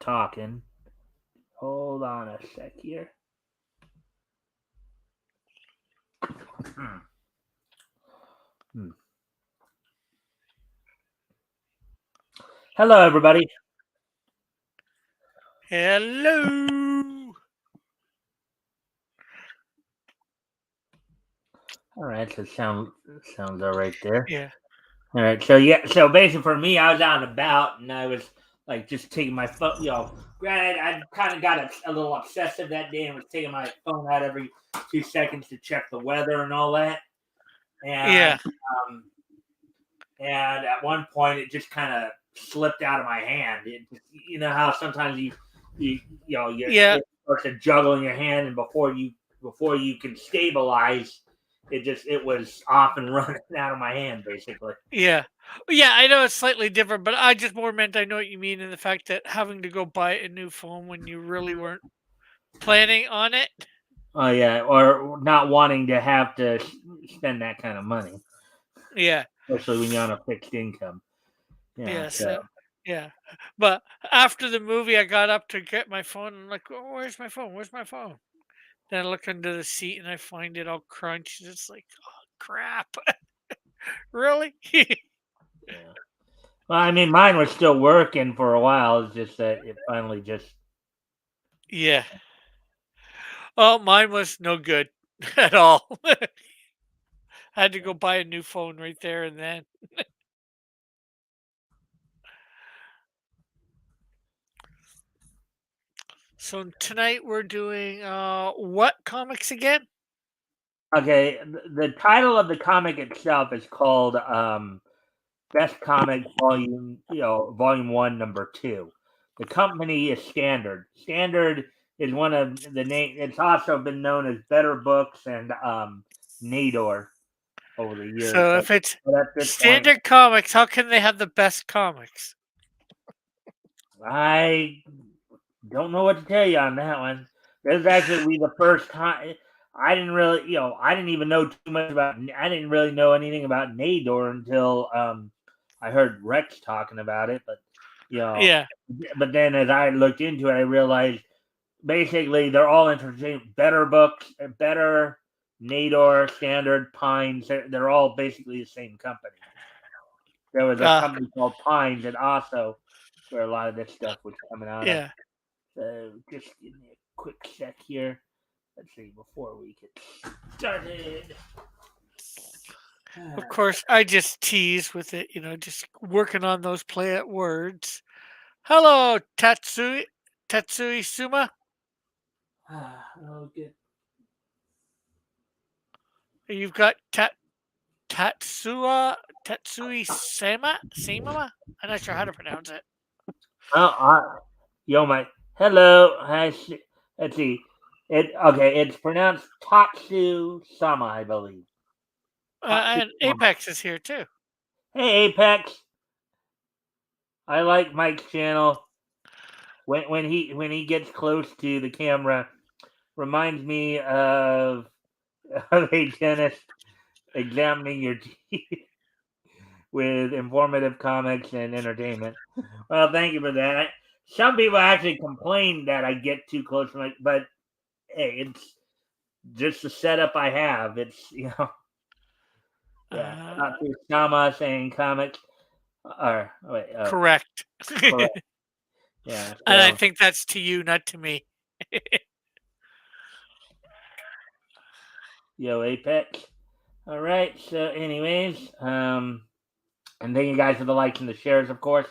stop talking. Hold on a sec here. Hello, everybody. Hello. All right, so sounds all right there. Yeah. All right, so yeah, so basically for me, I was out and about, and I was like just taking my phone. Granted, I kind of got a little obsessive that day and was taking my phone out every 2 seconds to check the weather and all that. And Yeah. um, and at one point, it just kind of slipped out of my hand. You know how sometimes Yeah. it starts to juggle in your hand, and before you can stabilize, it was off and running out of my hand basically. Yeah. Yeah. I know it's slightly different, but I just more meant I know what you mean in the fact that having to go buy a new phone when you really weren't planning on it. Oh yeah, or not wanting to have to spend that kind of money, Yeah. especially when you're on a fixed income. Yeah, Yeah. so So, yeah. But after the movie, I got up to get my phone and I'm like, oh, where's my phone? Where's my phone? Then I look under the seat and I find it all crunched. It's like, oh, crap. Really? yeah. Well, I mean, mine was still working for a while. It's just that it finally just. Yeah. Oh, mine was no good at all. Had to go buy a new phone right there and then. So tonight we're doing what comics again? Okay, the title of the comic itself is called Best Comic Volume 1, Number 2. The company is Standard. Standard is one of the name. It's also been known as Better Books and Nador over the years. So if it's But at this point, standard comics, how can they have the best comics? I don't know what to tell you on that one. This is actually the first time I didn't really, I didn't even know too much about. I didn't really know anything about Nador until I heard Rex talking about it. But you know, Yeah. but then as I looked into it, I realized basically they're all interchangeable. Better Books, Better, Nador, Standard, Pines. They're all basically the same company. There was a Uh, company called Pines that also where a lot of this stuff was coming out of. yeah. So just give me a quick sec here. Let's see before we get started. Of course, I just tease with it, just working on those play at words. Hello, Tatsui Suma. I'll get. You've got Tatsui Sama. I'm not sure how to pronounce it. Yo, my hello. Let's see. It's pronounced Tatsu Sama, I believe. Tatsu And Sama. Apex is here too. Hey, Apex. I like Mike's channel. When he gets close to the camera, reminds me of a dentist examining your teeth with informative comics and entertainment. Well, thank you for that. Some people actually complain that I get too close to my, but hey, it's just the setup I have. It's yeah, Uh, not too Sama saying comics. Or wait, Correct. correct. And Yeah. I So think that's to you, not to me. yo, Apex. All right. So, anyways, and thank you guys for the likes and the shares, of course.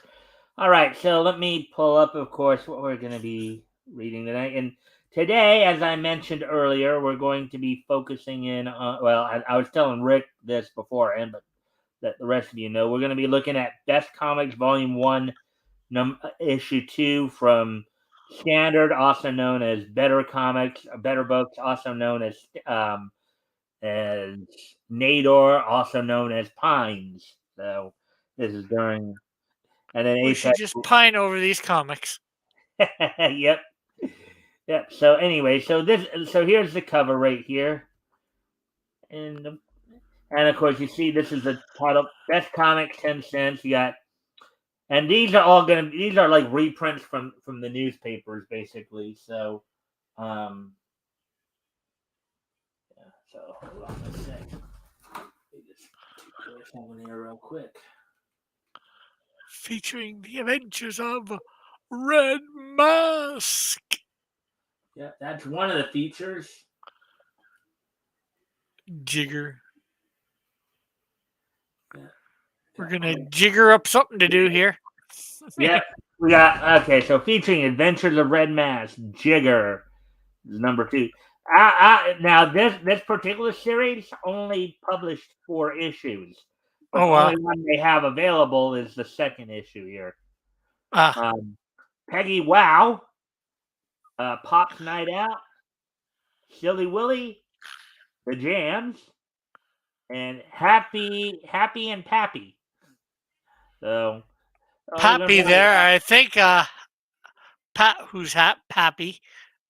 All right, so let me pull up, of course, what we're going to be reading tonight. And today, as I mentioned earlier, we're going to be focusing in on, well, I was telling Rick this beforehand, but that the rest of you know, we're going to be looking at Best Comics Volume 1, Issue 2 from Standard, also known as Better Comics, Better Books, also known as Nador, also known as Pines. So this is during, and then We should Apex. just pine over these comics. Yep. Yep. So anyway, so here's the cover right here, and of course you see this is the title Best Comics 10 cents. You got And these are all gonna these are like reprints from the newspapers basically. So yeah, so hold on a sec. Let me just take this one here real quick. Featuring the adventures of Red Mask. Yeah, that's one of the features. Jigger. Yeah. We're gonna jigger up something to do here. Yep. We got okay, so featuring Adventures of Red Mask, Jigger is number 2. Now this particular series only published 4 issues, but Oh the wow. only one they have available is the second issue here. Ah, Um, Peggy Wow, Pop's Night Out, Silly Willy, The Jams, and Happy and Pappy. So Pappy there. I think Pat, who's Pappy,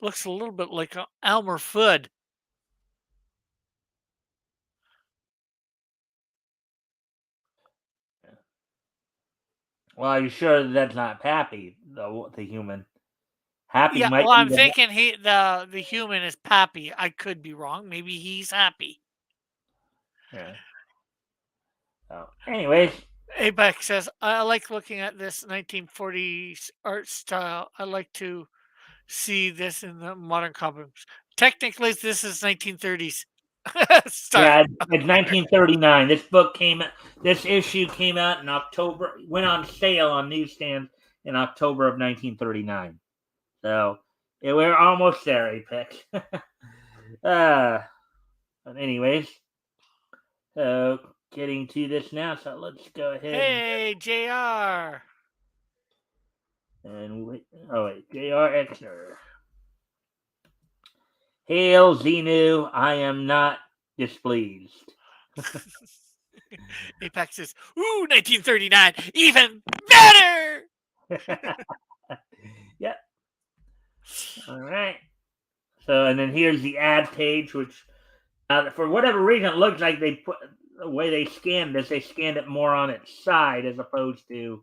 looks a little bit like Elmer Fudd. well, are you sure that's not Pappy, the human? Happy Yeah, might well, be I'm the thinking the human is Pappy. I could be wrong. Maybe he's happy. yeah. So, anyways, Apex says, I like looking at this 1940s art style. I like to see this in the modern comics. Technically, this is 1930s style. yeah, it's 1939. This issue came out in October. Went on sale on newsstands in October of 1939. So we're almost there, Apex. uh, but anyways, so getting to this now. So let's go ahead Hey, JR. and wait. Oh wait, J.R. Exner. Hail Xenu, I am not displeased. Apex says, ooh, 1939, even better. Yep. All right. So, and then here's the ad page, which for whatever reason, it looks like they put the way they scanned this, they scanned it more on its side as opposed to.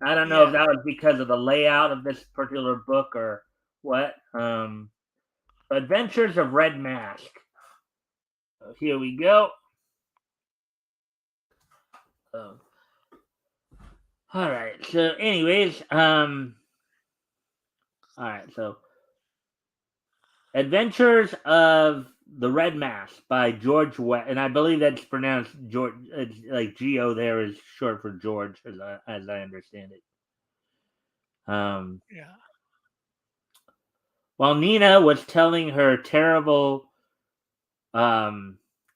I don't know if Yeah. that was because of the layout of this particular book or what. Adventures of Red Mask. So here we go. Um, all right. So, anyways, all right. So, Adventures of the Red Mask by George West, and I believe that's pronounced George. It's like Geo there is short for George, as I understand it. Yeah. While Nina was telling her terrible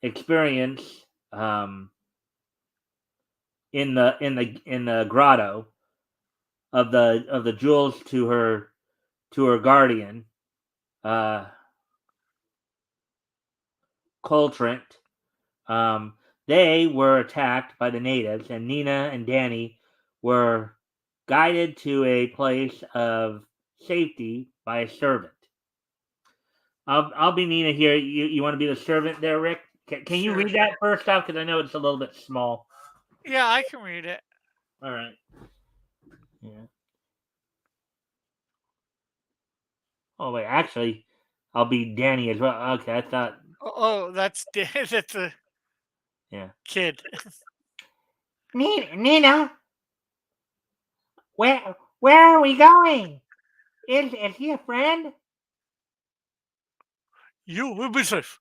experience in the grotto of the jewels to her guardian, uh, Coltrant. They were attacked by the natives, and Nina and Danny were guided to a place of safety by a servant. I'll be Nina here. You want to be the servant there, Rick? Can you Sure. read that first off? Because I know it's a little bit small. Yeah, I can read it. All right. Yeah. Oh wait, actually, I'll be Danny as well. Okay, I thought. Oh, that's that's a Yeah. kid. Nina, where are we going? Is he a friend? You will be safe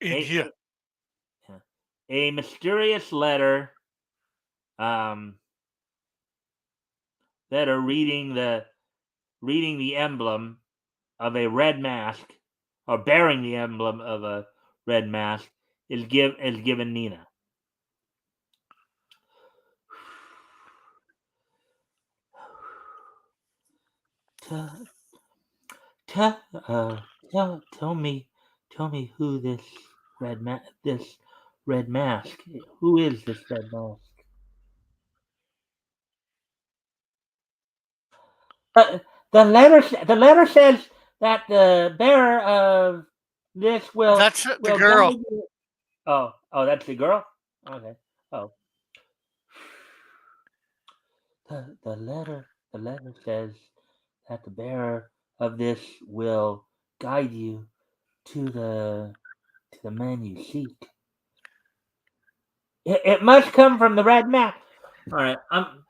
in A, here. a mysterious um, letter reading the emblem of a red mask, or bearing the emblem of a red mask, is given Nina. Tell, tell me who this red mask. Who is this red mask? Uh, the letter says that the bearer of this That's the will girl. guide you. Oh, that's the girl. Okay. Oh, The letter says that the bearer of this will guide you to the man you seek. It must come from the red map. All right, I'm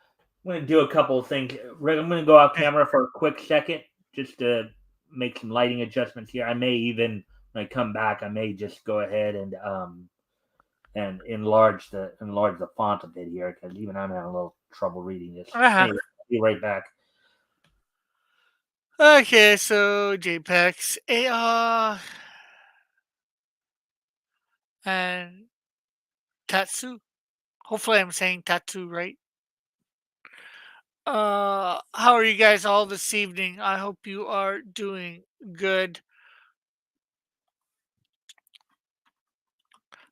going to do a couple of things. Rick, I'm going to go off Okay. camera for a quick second just to make some lighting adjustments here. I may even, when I come back, I may just go ahead and enlarge the font a bit here because even I'm having a little trouble reading this. Uh-huh. Anyway, I'll be right back. Okay, so JPEGs, AR, and Tatsu. Hopefully I'm saying Tatsu right. How are you guys all this evening? I hope you are doing good.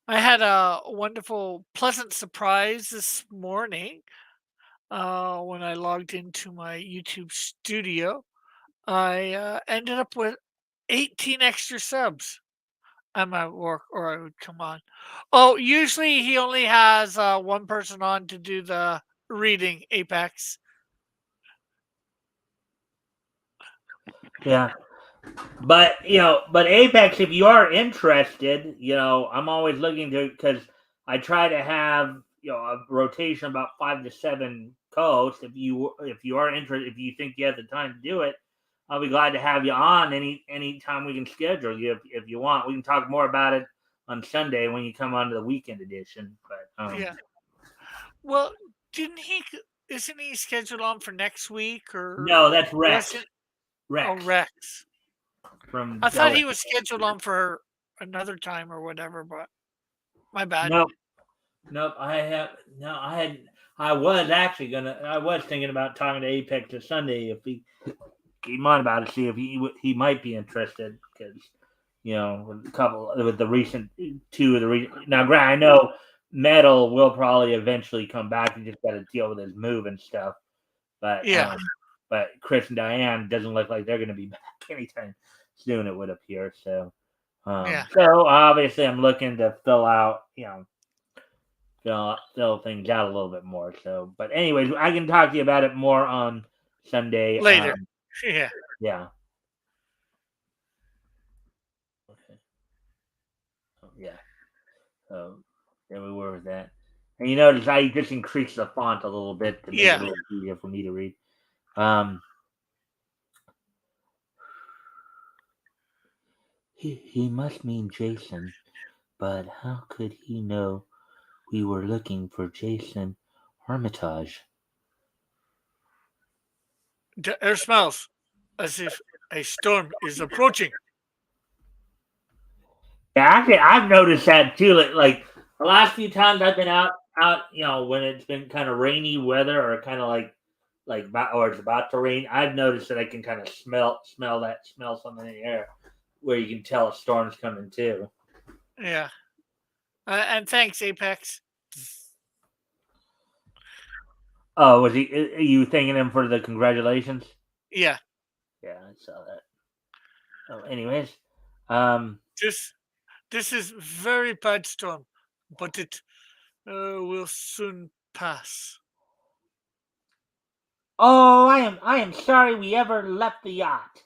I had a wonderful, pleasant surprise this morning when I logged into my YouTube studio. I ended up with 18 extra subs at my work, or I would come on. Oh, usually he only has one person on to do the reading, Apex. Yeah, but Apex, if you are interested, I'm always looking to because I try to have a rotation about 5 to 7 co-hosts. If you are interested, if you think you have the time to do it, I'll be glad to have you on any time we can schedule you if you want. We can talk more about it on Sunday when you come on to the weekend edition. But Yeah. Well, didn't he? Isn't he scheduled on for next week, no, or that's Rex. wasn't? Oh, Rex Rex. from I thought Delaware. he was scheduled on for another time or whatever, but my bad. Nope. Nope, I have no. I was thinking about talking to Apex this Sunday if he came on about it, see if he might be interested because with a couple with the recent two of the now. Grant, I know Metal will probably eventually come back. He just got to deal with his move and stuff. But Yeah, Chris and Diane doesn't look like they're going to be back anytime soon. It would appear so. yeah. So obviously, I'm looking to fill things out a little bit more. So, but anyways, I can talk to you about it more on Sunday. Later. Yeah, Yeah, okay. Yeah. So there we were with that. And you notice I just increased the font a little bit to make it yeah. a little easier for me to read. Um, he must mean Jason, but how could he know we were looking for Jason Armitage? The air smells as if a storm is approaching. Yeah, actually, I've noticed that too. Like the last few times I've been out, when it's been kind of rainy weather or kind of or it's about to rain. I've noticed that I can kind of smell something in the air, where you can tell a storm's coming too. Yeah. And thanks, Apex. Oh, was he? Are you thanking him for the congratulations? Yeah. Yeah, I saw that. Oh, anyways, um, This this is very bad storm, but it will soon pass. oh, I am sorry we ever left the yacht.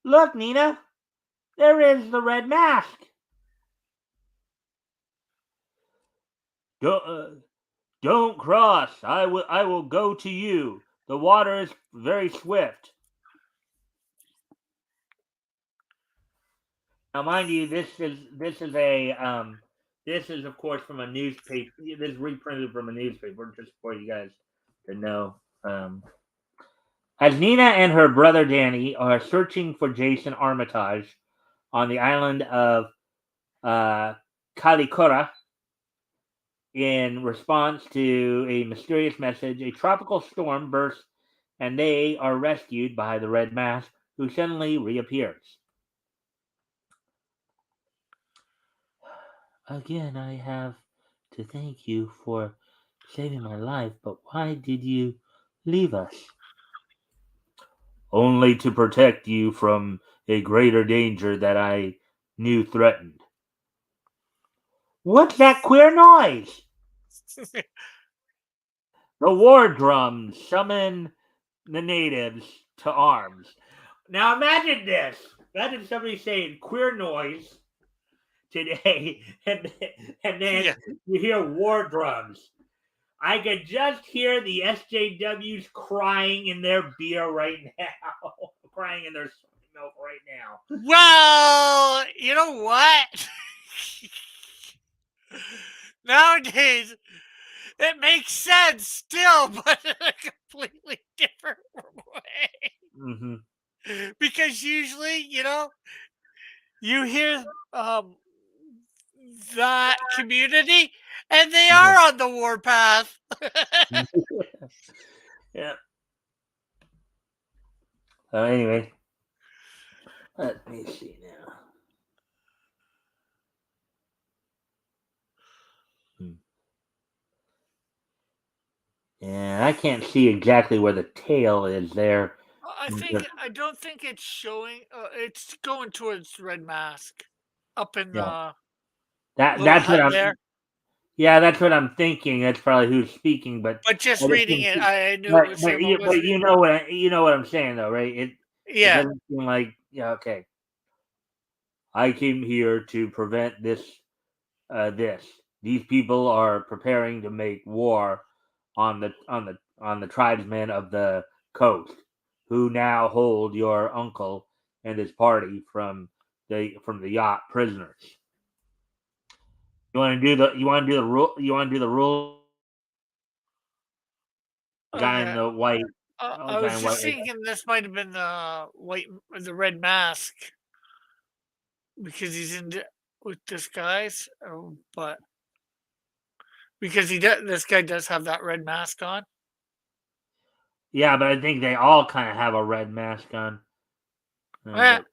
Look, Nina, there is the red mask. Don't, don't cross. I will go to you. The water is very swift. Now, mind you, this is of course from a newspaper. This is reprinted from a newspaper, just for you guys to know. As Nina and her brother Danny are searching for Jason Armitage on the island of uh, Kalikura, in response to a mysterious message, a tropical storm bursts and they are rescued by the Red Mask, who suddenly reappears. Again, I have to thank you for saving my life, but why did you leave us? Only to protect you from a greater danger that I knew threatened. What's that queer noise? The war drums summon the natives to arms. Now imagine this. Imagine somebody saying queer noise today, and Yeah. then you hear war drums. I could just hear the SJWs crying in their beer right now, crying in their soy milk right now. Well, you know what? Nowadays, it makes sense still, but in a completely different way. Mm-hmm. Because usually, you hear that community and they are on the warpath. Yeah. Anyway, let me see now. Hmm. Yeah, I can't see exactly where the tail is there. I don't think it's showing. It's going towards Red Mask, up in Yeah, the that little that's what hut I'm. there. Yeah, that's what I'm thinking. That's probably who's speaking, But just but it reading seems, it, I knew it but was him. I but wasn't. you know what I'm saying though, right? It Yeah. doesn't seem like yeah. Okay, I came here to prevent this. These people are preparing to make war on the tribesmen of the coast, who now hold your uncle and his party from the yacht prisoners. You want to do the rule guy in Okay. the white I guy was in just white. thinking this might have been the Red Mask because he's in with disguise, but because this guy does have that red mask on. Yeah, but I think they all kind of have a red mask on. Eh, But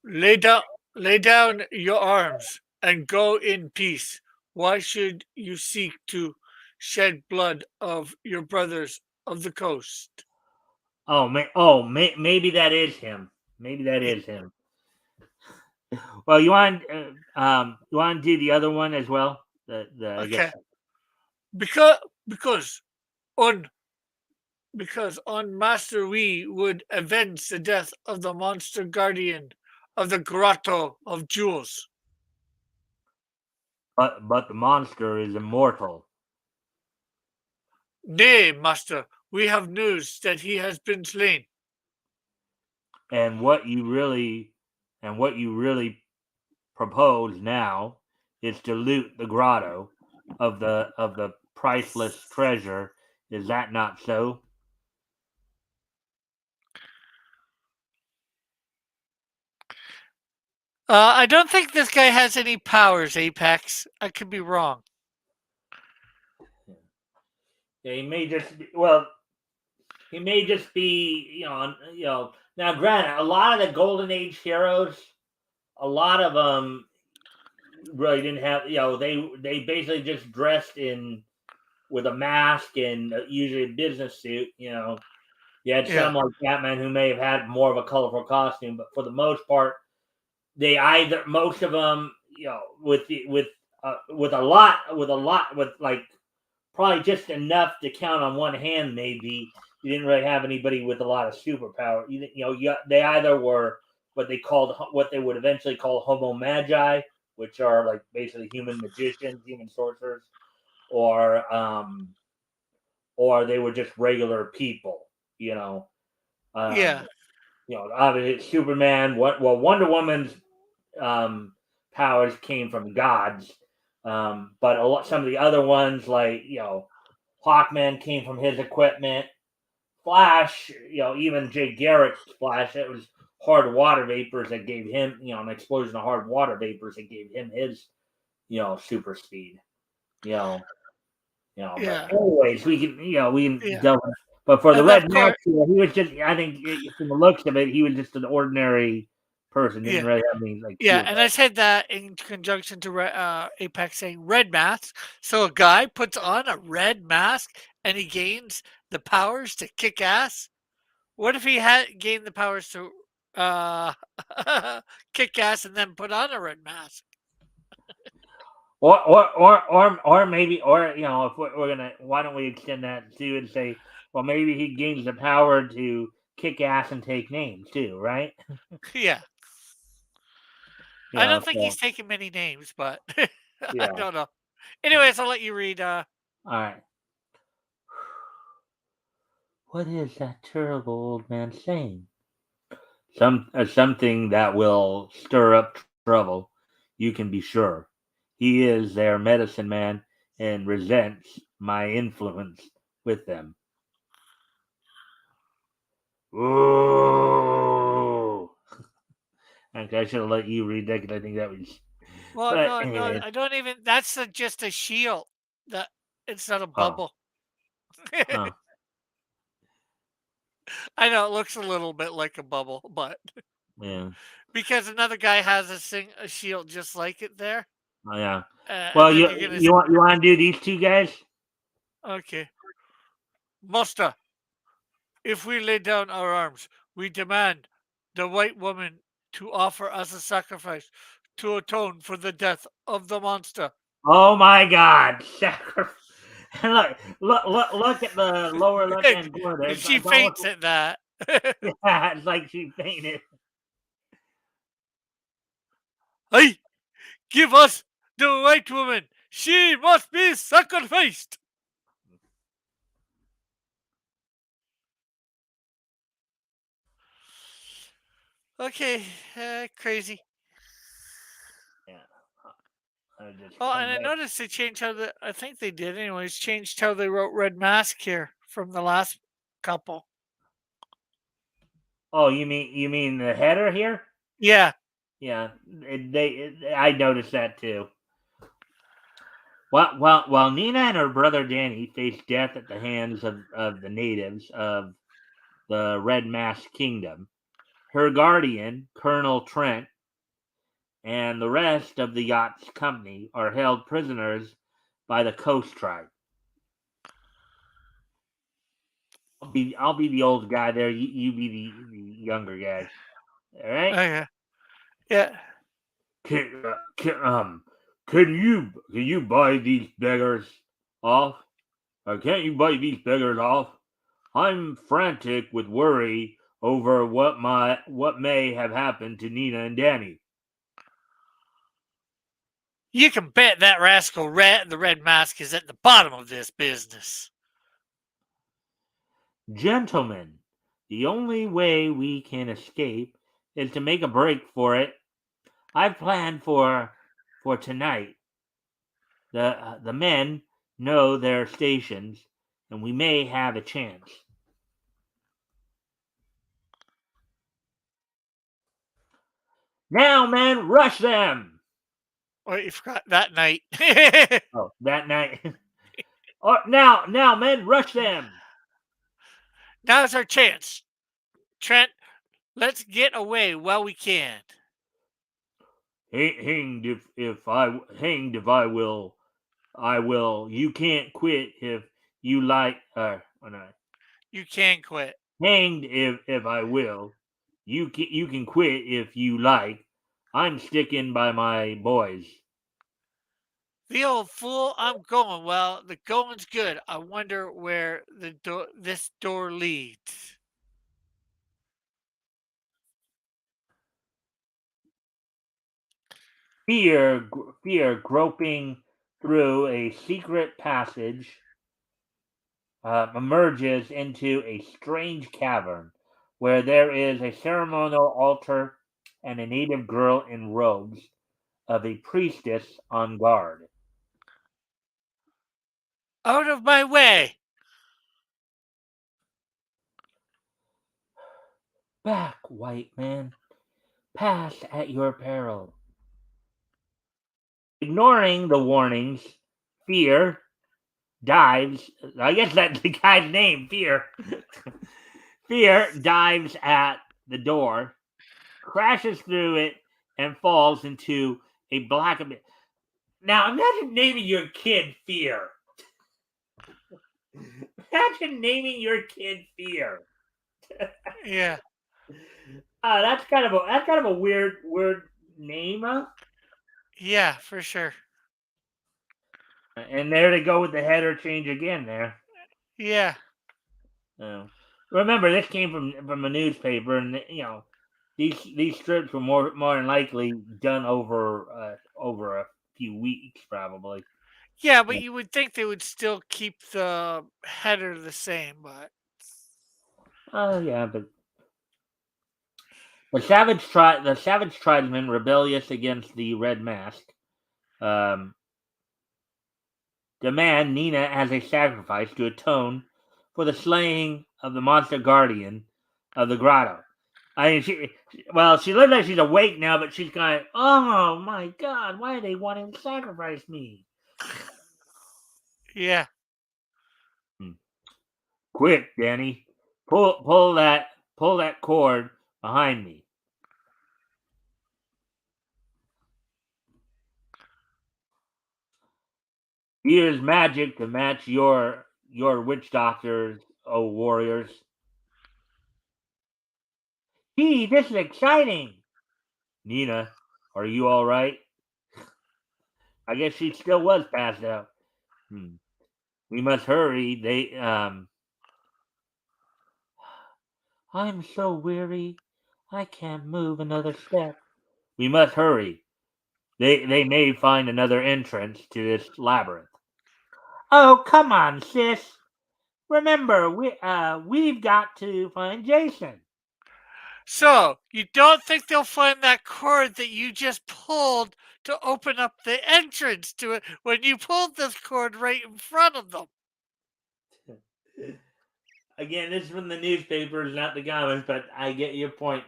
lay down, lay down your arms and go in peace. Why should you seek to shed blood of your brothers of the coast? maybe that is him. Maybe that Yeah, is him. Well, you want to do the other one as well? The I guess okay. Because because on on Master we would avenge the death of the monster guardian of the grotto of jewels. but the monster is immortal. Nay, master, we have news that he has been slain. And what you really propose now is to loot the grotto of the priceless treasure. Is that not so? I don't think this guy has any powers, Apex. I could be wrong. Yeah, he may just be now granted a lot of the golden age heroes, a lot of them really didn't have they basically just dressed in with a mask and usually a business suit. You had Yeah, some like Batman who may have had more of a colorful costume, but for the most part, they either most of them, with a lot with like probably just enough to count on one hand. Maybe you didn't really have anybody with a lot of superpower. They either were what they would eventually call homo magi, which are like basically human magicians, human sorcerers, or they were just regular people. You know, yeah, um, obviously Superman. Wonder Woman's powers came from gods, but some of the other ones like Hawkman came from his equipment. Flash, even Jay Garrick's Flash, it was hard water vapors that gave him, an explosion of hard water vapors that gave him his, super speed. You know, but yeah, anyways, we can yeah. delve. But for the And Red of Mask, course, he was just, I think, from the looks of it, he was just an ordinary person. Didn't yeah, really have any like yeah. super. And I said that in conjunction to Apex saying red mask. So a guy puts on a red mask and he gains the powers to kick ass. What if he had gained the powers to uh, kick ass and then put on a red mask? or maybe, or if we're gonna, why don't we extend that too and say, well, maybe he gains the power to kick ass and take names too, right? Yeah. I don't think he's So taken many names, but I yeah. don't know. Anyways, I'll let you read. All right. What is that terrible old man saying? Something that will stir up trouble. You can be sure. He is their medicine man and resents my influence with them. Ooh. Okay, I should have let you read that because I think that was. Well, But no, no, anyways, I don't even. That's just a shield. That it's not a oh, bubble. huh, I know it looks a little bit like a bubble, but yeah, because another guy has a shield just like it there, oh, yeah. and Well, then you you're gonna you want to do these two guys? okay, Musta. If we lay down our arms, we demand the white woman to offer us a sacrifice to atone for the death of the monster. Oh my God! Look at the lower left hand corner there. She It's almost, faints at that. yeah, it's like she fainted. Hey, give us the white woman. She must be sacrificed. Okay, crazy. Yeah, I just Oh, come and I back. noticed they changed how the. I think they did, anyways. Changed how they wrote Red Mask here from the last couple. Oh, you mean the header here? Yeah. Yeah, I noticed that too. While Nina and her brother Danny face death at the hands of the natives of the Red Mask Kingdom, her guardian, Colonel Trent, and the rest of the yacht's company are held prisoners by the Coast Tribe. I'll be the old guy there. You be the younger guys. All right. Oh yeah. Yeah. Can, can you buy these beggars off? Can't you buy these beggars off? I'm frantic with worry over what may have happened to Nina and Danny. You can bet that rascal Rat the Red Mask is at the bottom of this business. Gentlemen, the only way we can escape is to make a break for it. I've planned for tonight. The men know their stations, and we may have a chance. Now, men, rush them! Oh, you forgot that night. Oh, that night. Oh, now, men, rush them! Now's our chance. Trent, let's get away while we can. Hanged if I will. I will. You can't quit if you like. No. You can quit. Hanged if I will. You can quit if you like. I'm sticking by my boys. The old fool, I'm going. Well, the going's good. I wonder where this door leads. Fear groping through a secret passage emerges into a strange cavern where there is a ceremonial altar and a native girl in robes of a priestess on guard. Out of my way! Back, white man, pass at your peril. Ignoring the warnings, Fear dives. I guess that's the guy's name, Fear. Fear dives at the door, crashes through it, and falls into a black abyss. Now imagine naming your kid Fear. Imagine naming your kid Fear. Yeah, That's kind of a weird name, huh? yeah, for sure. And there they go with the header change again. There. Yeah. Uh, Remember, this came from a newspaper, and these strips were more than likely done over a few weeks, probably. Yeah, but Yeah. you would think they would still keep the header the same, but Oh yeah, but the savage tribesmen rebellious against the Red Mask um, demand Nina as a sacrifice to atone for the slaying of the monster guardian of the grotto. I mean, she looks like she's awake now, but she's going, "Oh my God, why are they wanting to sacrifice me?" yeah. Hmm. Quick, Danny, pull that cord behind me. Here's magic to match your witch doctors, oh warriors. Gee, this is exciting. Nina, are you all right? I guess she still was passed out. Hmm. We must hurry. I'm so weary. I can't move another step. We must hurry. They may find another entrance to this labyrinth. Oh, come on, sis. Remember, we've got to find Jason. So you don't think they'll find that cord that you just pulled to open up the entrance to it when you pulled this cord right in front of them? Again, this is from the newspapers, not the comics, but I get your point.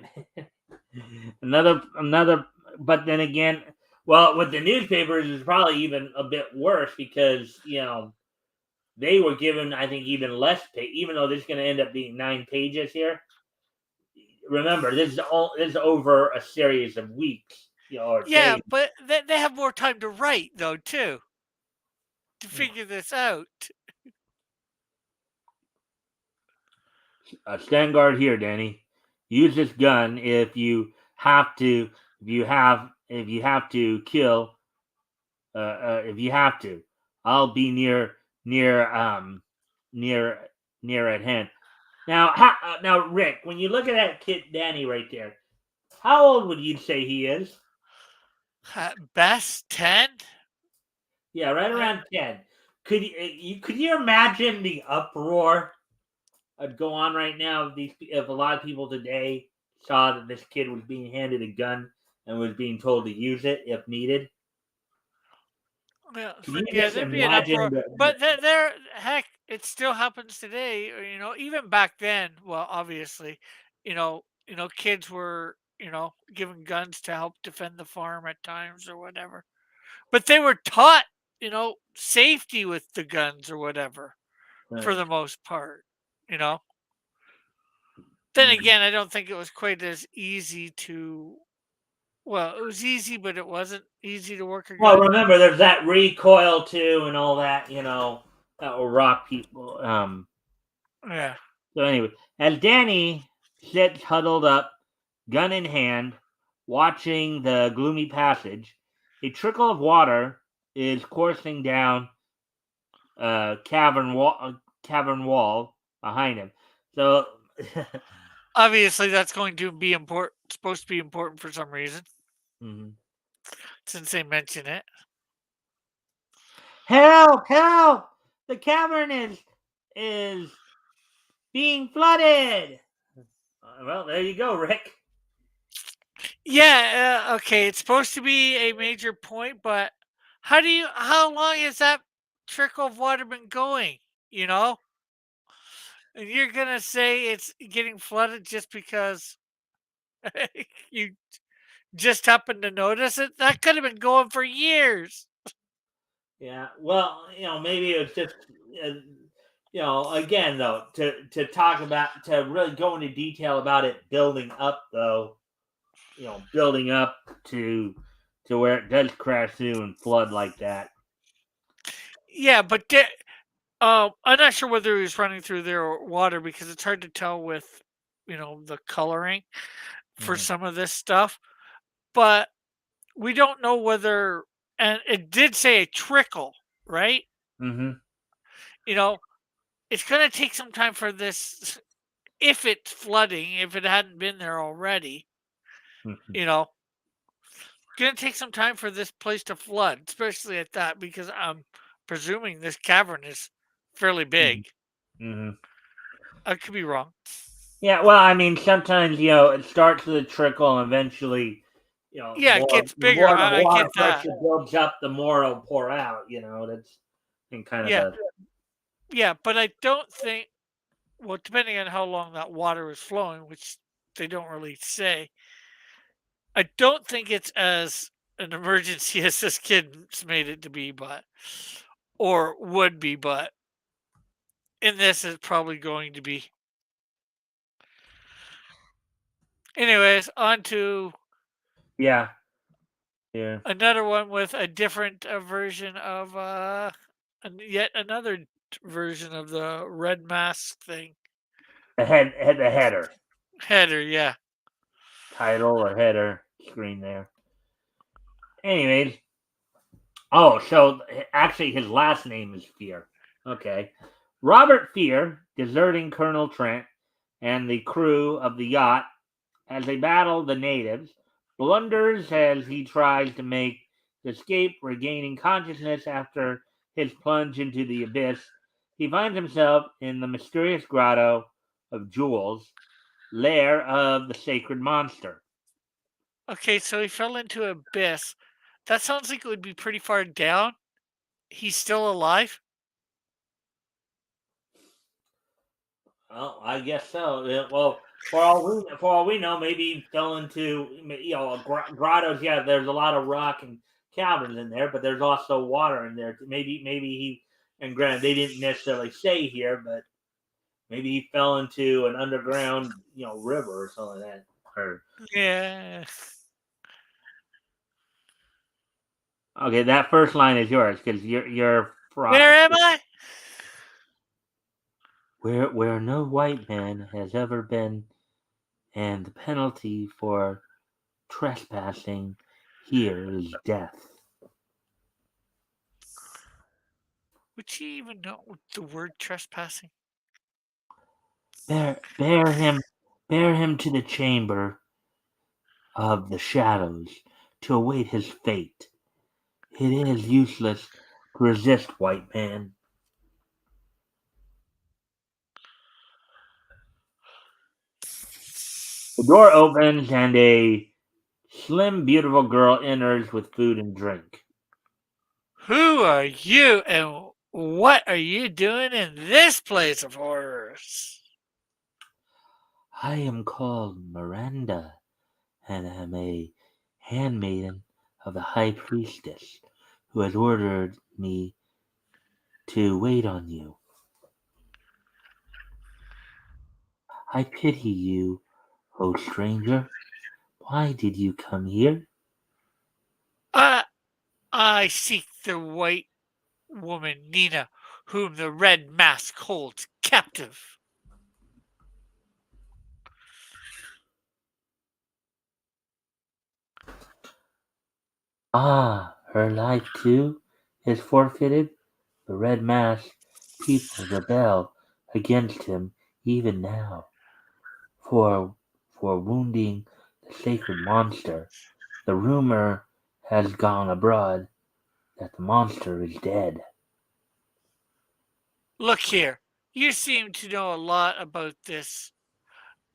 Another, but then again, well, with the newspapers, it's probably even a bit worse because they were given, I think, even less pay, even though this is going to end up being 9 pages here. Remember, this is over a series of weeks, or Yeah, days. but they have more time to write though too to Yeah. figure this out. Stand guard here, Danny. Use this gun have to. If you have to kill. If you have to, I'll be near near near at hand. Now, Rick, when you look at that kid Danny right there, how old would you say he is? Best 10? Yeah, right around 10. Could you imagine the uproar that'd go on right now if a lot of people today saw that this kid was being handed a gun and was being told to use it if needed? Yeah, Can you yeah, just there'd be an imagine uproar. But heck, it still happens today. Even back then. Well, obviously, kids were given guns to help defend the farm at times or whatever. But they were taught, safety with the guns or whatever for right? the most part. You know. Then Yeah. again, I don't think it was quite as easy to. Well, it was easy, but it wasn't easy to work a Well, gun. remember, there's that recoil too, and all that. That will rock people. Yeah. So anyway, as Danny sits huddled up, gun in hand, watching the gloomy passage, a trickle of water is coursing down cavern wall behind him. So, Obviously, that's going to be important. Supposed to be important for some reason, mhm. since they mention it. Help! Help! The cavern is being flooded. Well, there you go, Rick. Yeah. Okay. It's supposed to be a major point, but How long has that trickle of water been going? You know, and you're gonna say it's getting flooded just because you just happened to notice it? That could have been going for years. Yeah. Well, maybe it was just, again though, to talk about to really go into detail about it building up though, building up to where it does crash through and flood like that. Yeah, but I'm not sure whether he was running through there or water because it's hard to tell with the coloring for Mhm. some of this stuff. But we don't know whether, and it did say a trickle, right? Mm-hmm. You know, it's going to take some time for this, if it's flooding, if it hadn't been there already, Mm-hmm. you know, it's going to take some time for this place to flood, especially at that, because I'm presuming this cavern is fairly big. Mm-hmm. I could be wrong. Yeah, well, I mean, sometimes it starts with a trickle, and eventually, Yeah, it more gets the bigger. more the I water get that. pressure builds up, the more it'll pour out. That's in kind of Yeah, a yeah, but I don't think, well, depending on how long that water is flowing, which they don't really say, I don't think it's as an emergency as this kid's made it to be, but or would be, but in this it's probably going to be. Anyways, on to yeah, yeah. another one with a different version of yet another version of the red mask thing. The header Header, yeah. title or header screen there. Anyways, oh, so actually his last name is Fear. Okay, Robert Fear, deserting Colonel Trent and the crew of the yacht as they battle the natives, blunders as he tries to make the escape, regaining consciousness after his plunge into the abyss. He finds himself in the mysterious grotto of Jewels, lair of the sacred monster. Okay, so he fell into abyss. That sounds like it would be pretty far down. He's still alive? Well, I guess so. Yeah, well, for all we know, maybe he fell into grottos. Yeah, there's a lot of rock and caverns in there, but there's also water in there. Maybe he, and granted they didn't necessarily say here, but maybe he fell into an underground river or something like that. Or Yeah. okay, that first line is yours because you're Where am I? where no white man has ever been, and the penalty for trespassing here is death. Would she even know the word trespassing? Bear him to the chamber of the shadows to await his fate. It is useless to resist, white man. The door opens and a slim, beautiful girl enters with food and drink. Who are you and what are you doing in this place of horrors? I am called Miranda, and am a handmaiden of the high priestess, who has ordered me to wait on you. I pity you, O stranger. Why did you come here? I, I seek the white woman Nina, whom the red mask holds captive. Ah, her life too is forfeited. The Red Mask people rebel against him even now for wounding the sacred monster. The rumor has gone abroad that the monster is dead. Look here, you seem to know a lot about this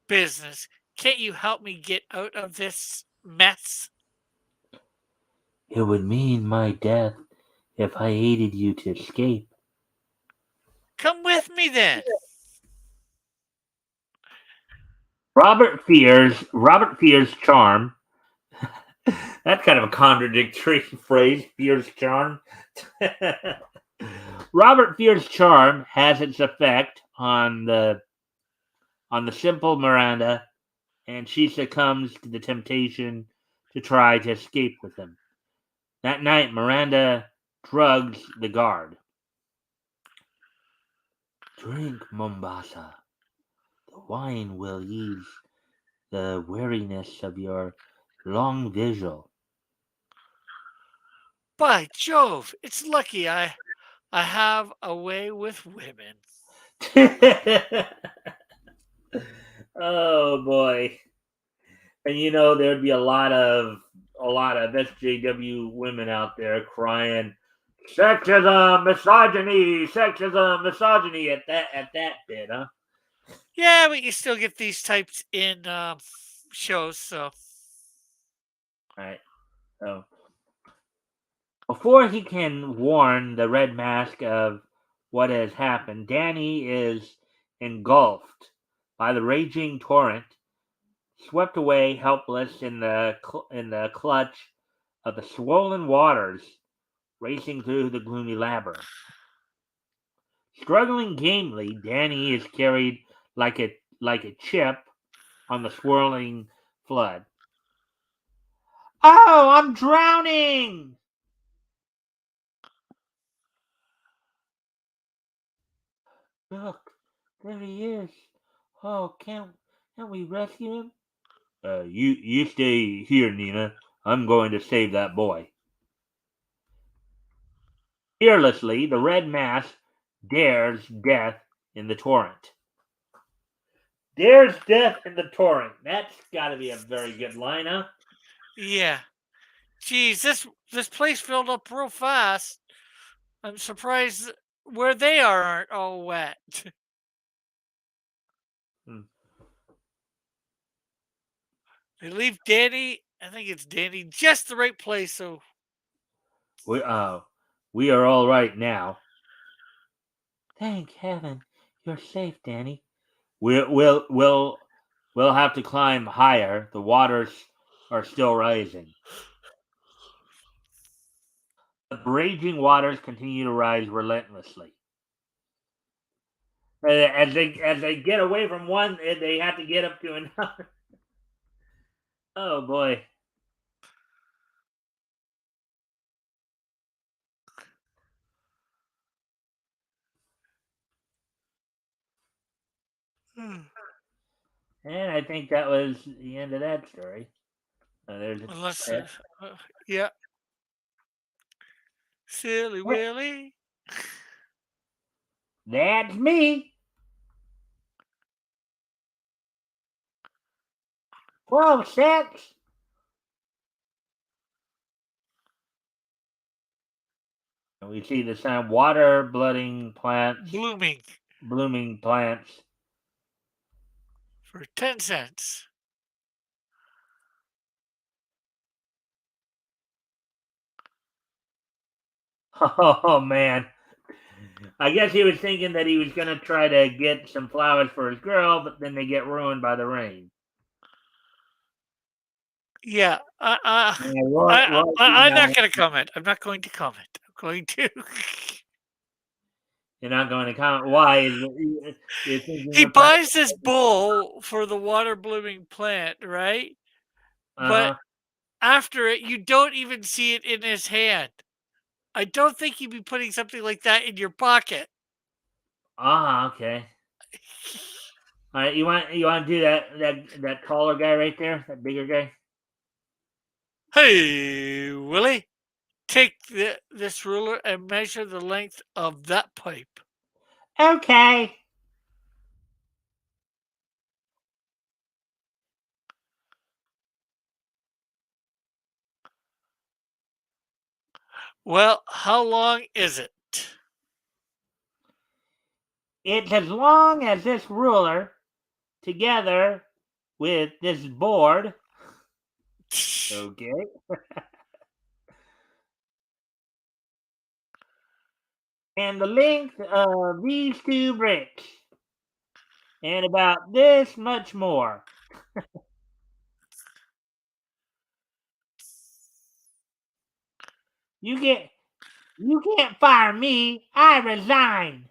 business. Can't you help me get out of this mess? It would mean my death if I aided you to escape. Come with me then. Robert Fear's charm. That's kind of a contradictory phrase, Fear's charm. Robert Fear's charm has its effect on the simple Miranda, and she succumbs to the temptation to try to escape with him. That night, Miranda drugs the guard. Drink, Mombasa. The wine will ease the weariness of your long vigil. By Jove, it's lucky I I have a way with women. Oh boy. And there'd be a lot of SJW women out there crying sexism, misogyny at that bit, huh? Yeah, but you still get these types in shows, so All right. So before he can warn the Red Mask of what has happened, Danny is engulfed by the raging torrent, swept away helpless in the clutch of the swollen waters racing through the gloomy labyrinth. Struggling gamely, Danny is carried like a chip on the swirling flood. Oh, I'm drowning! Look, there he is. Oh, can't we rescue him? You stay here, Nina. I'm going to save that boy. Fearlessly, the Red Mask dares death in the torrent. Dares death in the torrent. That's got to be a very good line, huh? yeah. Geez, this place filled up real fast. I'm surprised where they are aren't all wet. Hmm. They leave Danny. I think it's Danny just the right place. So We are all right now. Thank heaven, you're safe, Danny. We'll have to climb higher. The waters are still rising. The raging waters continue to rise relentlessly. As they get away from one, they have to get up to another. Oh boy. And I think that was the end of that story. There's unless, uh, yeah, silly Willy. that's me. 12 cents. And we see the sign water blooding plants, Blooming blooming plants. for 10 cents. Oh man. I guess he was thinking that he was going to try to get some flowers for his girl, but then they get ruined by the rain. Yeah, Yeah, Roy, I'm not going to comment. I'm not going to comment. I'm going to. you're not going to comment. Why? You're thinking He of trying. buys this bowl for the water blooming plant, right? Uh But huh. after it, you don't even see it in his hand. I don't think you'd be putting something like that in your pocket. Okay. All right. You want to do that taller guy right there, that bigger guy? Hey, Willie, take this ruler and measure the length of that pipe. Okay. Well, how long is it? It's as long as this ruler, together with this board. Okay. And the length of these two bricks. And about this much more. You get you can't fire me. I resign.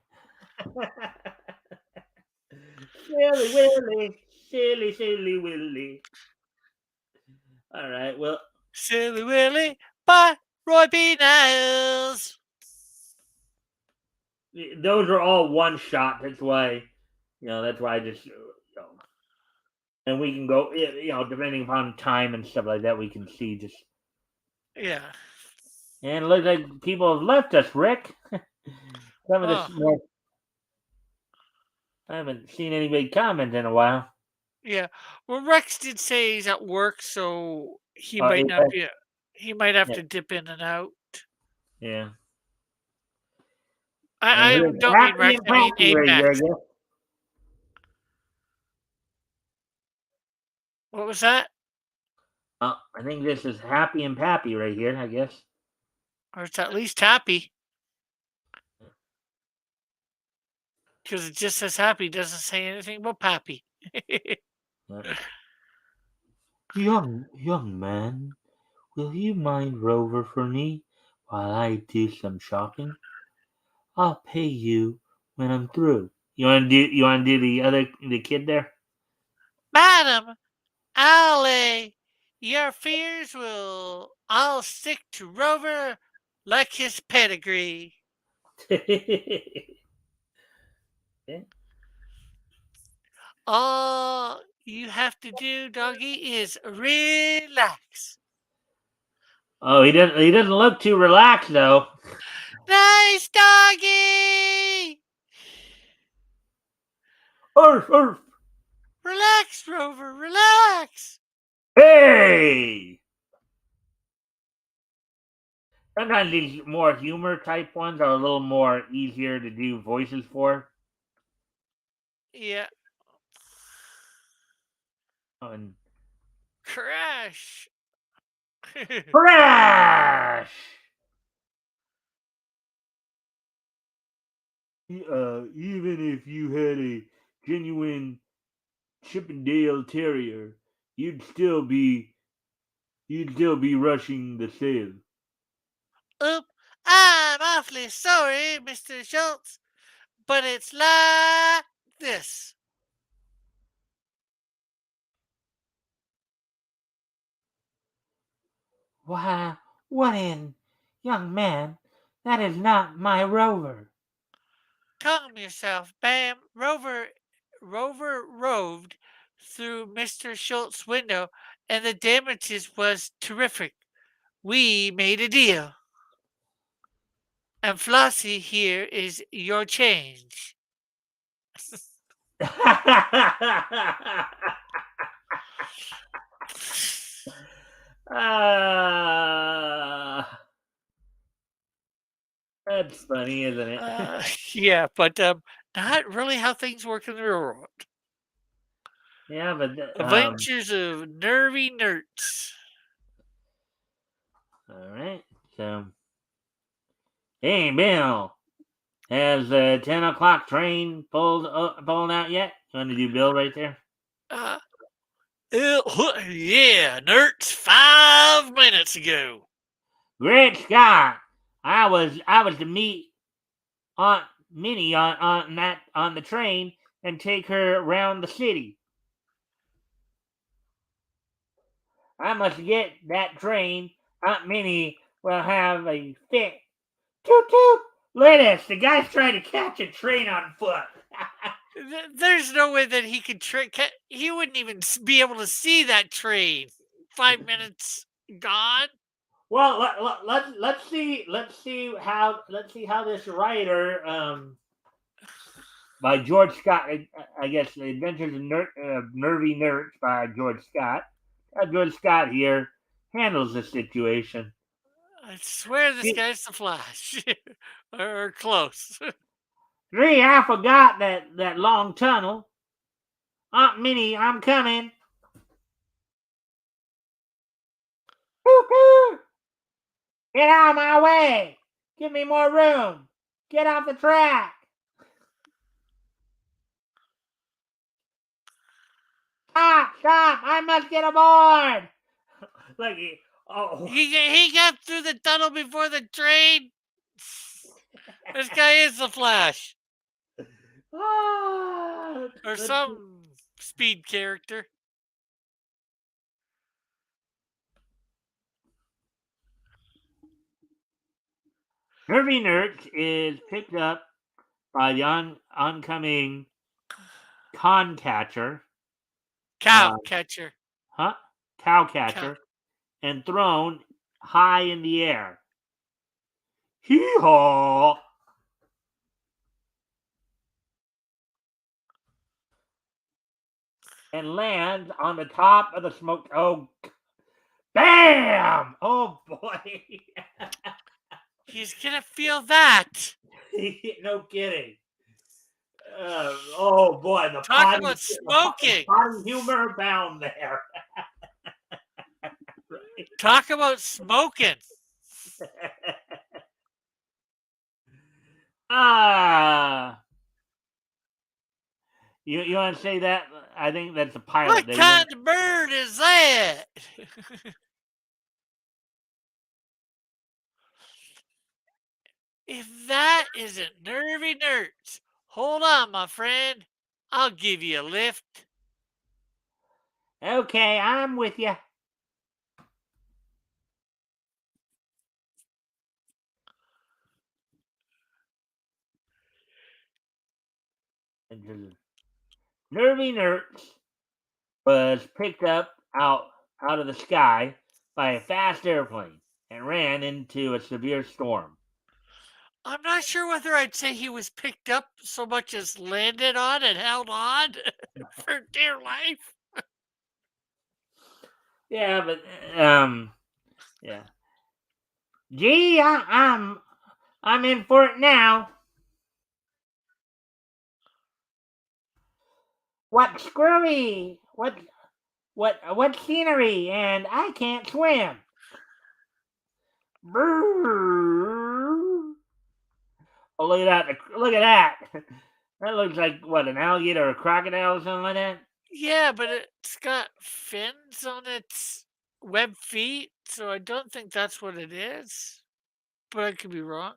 Silly Willy. Silly Willy. All right. Well, Silly Willie by Roy B. Niles. those are all one shot. That's why I just and we can go depending upon time and stuff like that, we can see just Yeah. and it looks like people have left us, Rick. Some of this Oh, more. I haven't seen anybody comment in a while. yeah. Well, Rex did say he's at work, so he Oh, might not Apex. be. He might have Yeah, to dip in and out. yeah. And I here's don't mean happy Rex. and I mean Pappy right here, I Apex. guess. What was that? Oh, I think this is Happy and Pappy right here, I guess. Or it's at least happy because it just says happy. Doesn't say anything about pappy. Yeah. Young man, will you mind Rover for me while I do some shopping? I'll pay you when I'm through. You wanna do the kid there? Madam, Ale, your fears will all stick to Rover like his pedigree. Yeah. All you have to do, doggy, is relax. Oh, he doesn't look too relaxed though. Nice doggy! Arf, arf. Relax, Rover, relax. Hey! Sometimes these more humor type ones are a little more easier to do voices for. Yeah, And crash. crash! Even if you had a genuine Chippendale Terrier, you'd still be you'd still be rushing the sale. Oop, I'm awfully sorry, Mr. Schultz, but it's like this. Why, what in, young man? That is not my Rover. Calm yourself, Bam. Rover roved through Mr. Schultz's window, and the damages was terrific. We made a deal. And Flossie, here is your change. Ah, that's funny, isn't it? Yeah, but not really how things work in the real world. Yeah, but Adventures of nervy nerds. all right. So, hey, Bill, has the 10 o'clock train pulled out yet? You want to do Bill right there? Uh, yeah, nerds 5 minutes ago. Great Scott! I was to meet Aunt Minnie on the train and take her around the city. I must get that train. Aunt Minnie will have a fit. Toot toot! Lettuce, the guy's trying to catch a train on foot. There's no way that he could trick. He wouldn't even be able to see that train. 5 minutes gone. Well, let's see how this writer by George Scott, I guess The Adventures of Nervy Nerds by George Scott. George Scott here handles the situation. I swear this guy's the Flash, or close. Gee, I forgot that long tunnel. Aunt Minnie, I'm coming. Woo-hoo! Get out of my way! Give me more room! Get off the track! Stop! Stop! I must get aboard! Like, oh, He got through the tunnel before the train. This guy is the Flash, ah, or let's see. some speed character. Nervy Nerds is picked up by the oncoming con catcher, Cow uh, catcher. huh? Cow Cow. catcher, and thrown high in the air. Hee haw! and lands on the top of the smoke. Oh, bam! Oh boy. He's gonna feel that. No kidding. Oh boy, Talk about smoking. potty humor bound there. Right. Talk about smoking. Ah, you want to say that? I think that's a pilot. What They went. kind of bird is that? If that isn't nervy nerds, hold on, my friend. I'll give you a lift. Okay, I'm with you. Nervy Nerds was picked up out of the sky by a fast airplane and ran into a severe storm. I'm not sure whether I'd say he was picked up so much as landed on and held on for dear life. Yeah, but yeah. Gee, I'm in for it now. What screwy? What scenery? And I can't swim. Brrr. Oh, look at that! Look at that! That looks like what, an alligator or a crocodile or something like that. Yeah, but it's got fins on its web feet, so I don't think that's what it is. But I could be wrong.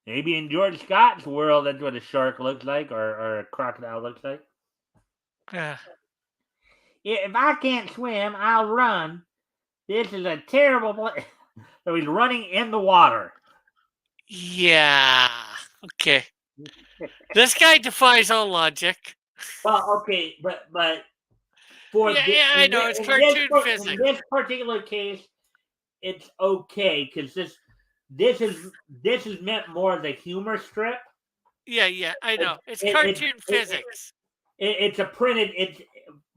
Maybe in George Scott's world, that's what a shark looks like, or a crocodile looks like. Yeah. If I can't swim, I'll run. This is a terrible place. So he's running in the water. Yeah. Okay. This guy defies all logic. Well, okay, but for Yeah, yeah, I know. It's cartoon in physics. this particular case, it's okay because this is this is meant more as a humor strip. Yeah, yeah, I It, know. It's it, cartoon it, physics. it's a printed. It's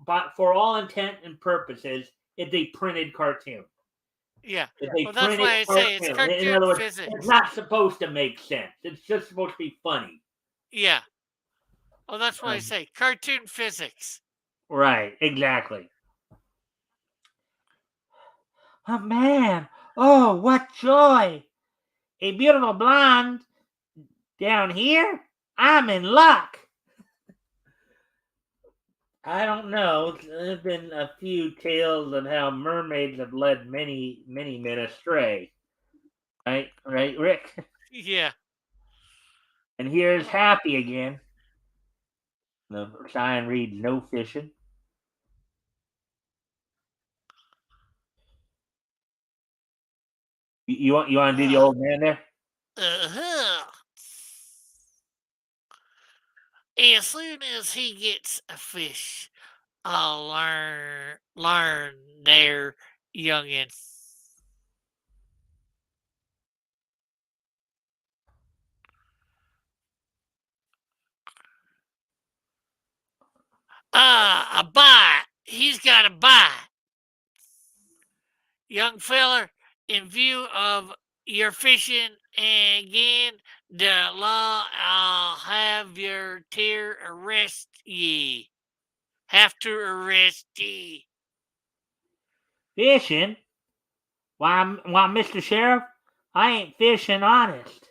but for all intent and purposes, it's a printed cartoon. Yeah. It's a Well, that's printed why I say it's cartoon. In cartoon other words, it's physics. not supposed to make sense. It's just supposed to be funny. Yeah. Well, that's why I Um, say cartoon physics. right, exactly. Oh man! Oh, what joy! A beautiful blonde down here? I'm in luck. I don't know. There's been a few tales of how mermaids have led many men astray. Right, Rick. Yeah. And here's Happy again. The sign reads "No fishing." You want to do the Uh old man there? huh. As soon as he gets a fish, I'll learn there, youngin. A bite. He's got a bite. Young feller, in view of your fishing again, the law, I'll have your tear arrest ye. Have to arrest ye. Fishing? Why, Mr. Sheriff, I ain't fishing honest.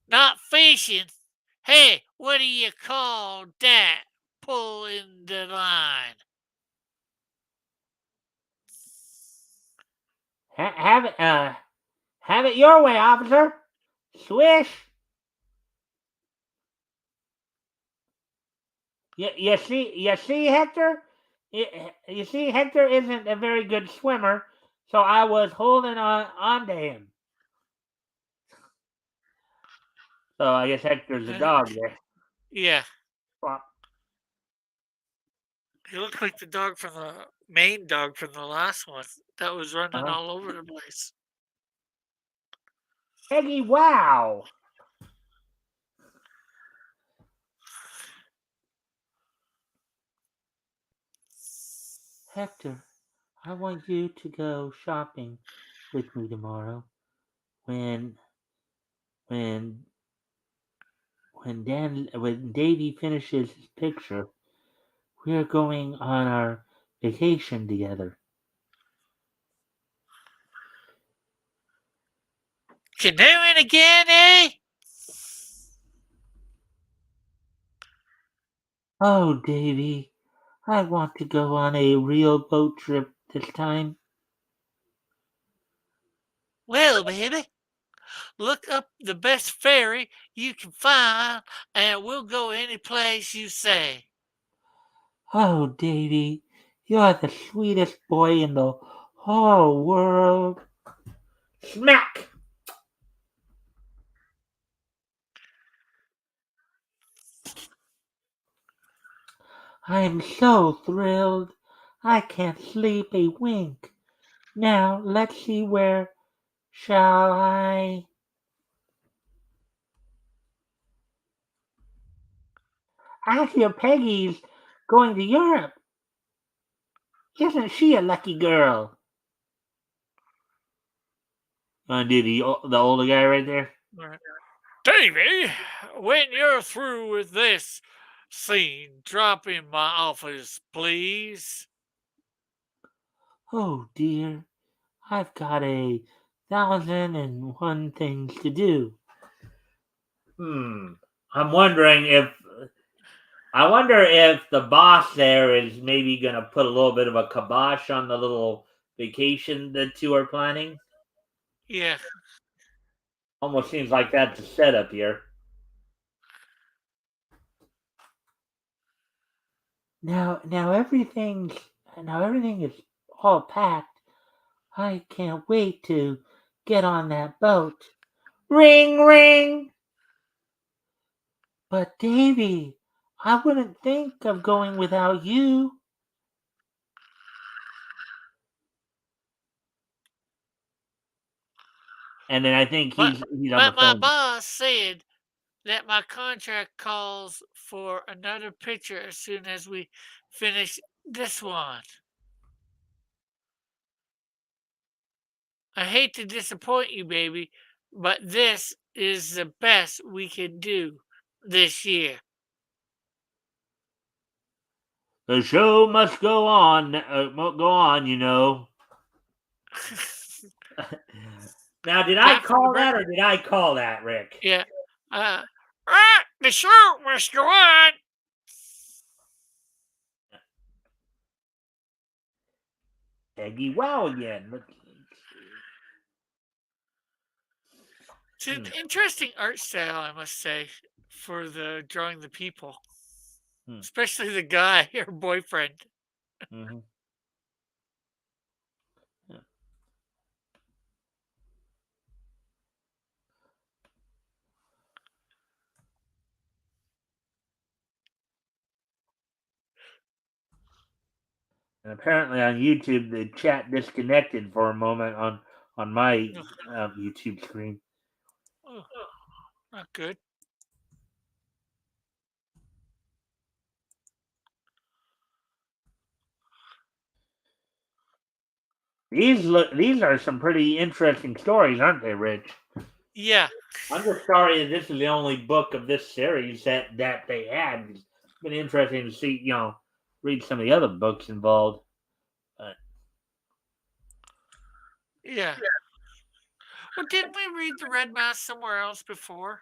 Not fishing. Hey, what do you call that? Pulling the line. Ha- have it, uh, have it your way, officer. Swish. You see, Hector. You see, Hector isn't a very good swimmer, so I was holding on to him. So I guess Hector's a dog there. Yeah, Well, he looked like the dog from the main dog from the last one that was running uh-huh. all over the place. Peggy, wow. Hector, I want you to go shopping with me tomorrow. When when when Davy finishes his picture, we're going on our vacation together. Canoeing again, eh? Oh, Davy, I want to go on a real boat trip this time. Well, baby, look up the best ferry you can find, and we'll go any place you say. Oh, Davy, you're the sweetest boy in the whole world. Smack! I'm so thrilled. I can't sleep a wink. Now, let's see where shall I? I hear Peggy's going to Europe. Isn't she a lucky girl? Do the older guy right there? Right. Davy, when you're through with this scene, drop in my office, please. Oh dear, I've got 1,001 things to do. Hmm. I'm wondering if I wonder if the boss there is maybe going to put a little bit of a kibosh on the little vacation the two are planning. Yeah, Almost seems like that's a setup here. Now everything is all packed. I can't wait to get on that boat. Ring ring. But Davy, I wouldn't think of going without you. And then I think but he's on the but my phone. boss said that my contract calls for another picture as soon as we finish this one. I hate to disappoint you, baby, but this is the best we can do this year. The show must go on. Go on, you know. Now, did I Clap for the call bird. that or did I call that, Rick? Yeah. The show must go on. Peggy Wow again. Let's see. It's an interesting art style, I must say, for the drawing the people, Hmm. especially the guy, her boyfriend. Mm-hmm. Yeah. And apparently on YouTube, the chat disconnected for a moment on my Oh, YouTube screen. oh, not good. These are some pretty interesting stories, aren't they, Rich? Yeah, I'm just sorry that this is the only book of this series that they had. It's been interesting to see, read some of the other books involved. But yeah. Well, didn't we read the Red Mask somewhere else before?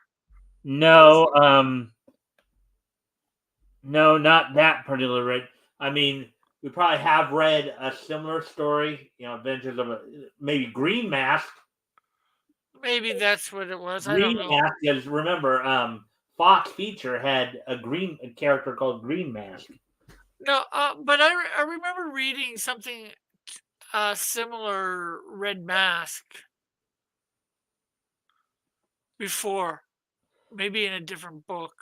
That was no, no, not that particular read. I mean, we probably have read a similar story, Adventures of maybe Green Mask. maybe that's what it was. I don't Green know. Mask is remember, Fox Feature had a character called Green Mask. No, but I remember reading something similar Red Mask before, maybe in a different book.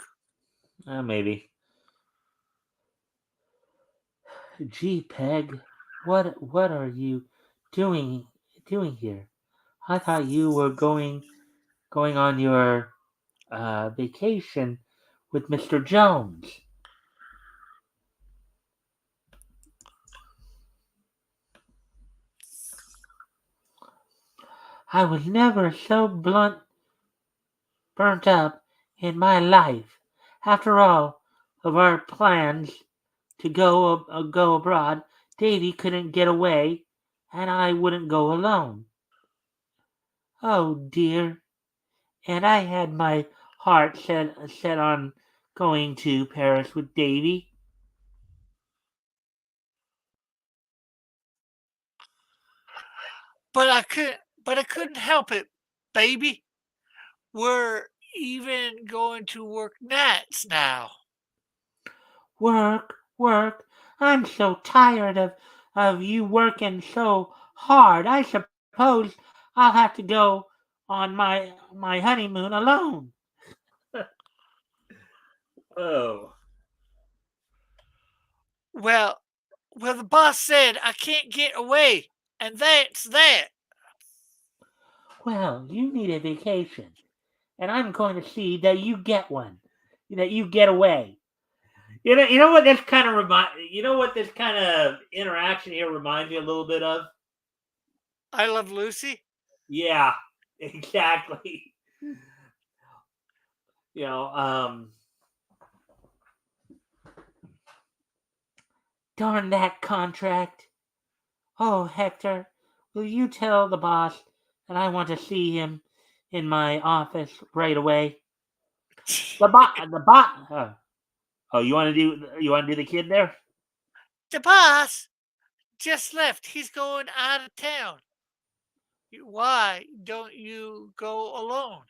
Maybe. Gee, Peg, what are you doing doing here? I thought you were going. going on your vacation with Mr. Jones. I was never so burnt up in my life. After all of our plans to go abroad, Davy couldn't get away, and I wouldn't go alone. Oh dear! And I had my heart set on going to Paris with Davy. But I couldn't help it, baby. We're even going to work nights now. Work, work. I'm so tired of you working so hard. I suppose I'll have to go on my honeymoon alone. Oh. Well, well, the boss said I can't get away, and that's that. Well, you need a vacation, and I'm going to see that you get one. That you get away. You know what this kind of you know what this kind of interaction here reminds me a little bit of? I love Lucy. Yeah, exactly. You know, darn that contract. Oh, Hector, will you tell the boss that I want to see him in my office right away? The bot. Oh, you want to do the kid there? The boss just left. He's going out of town. Why don't you go alone?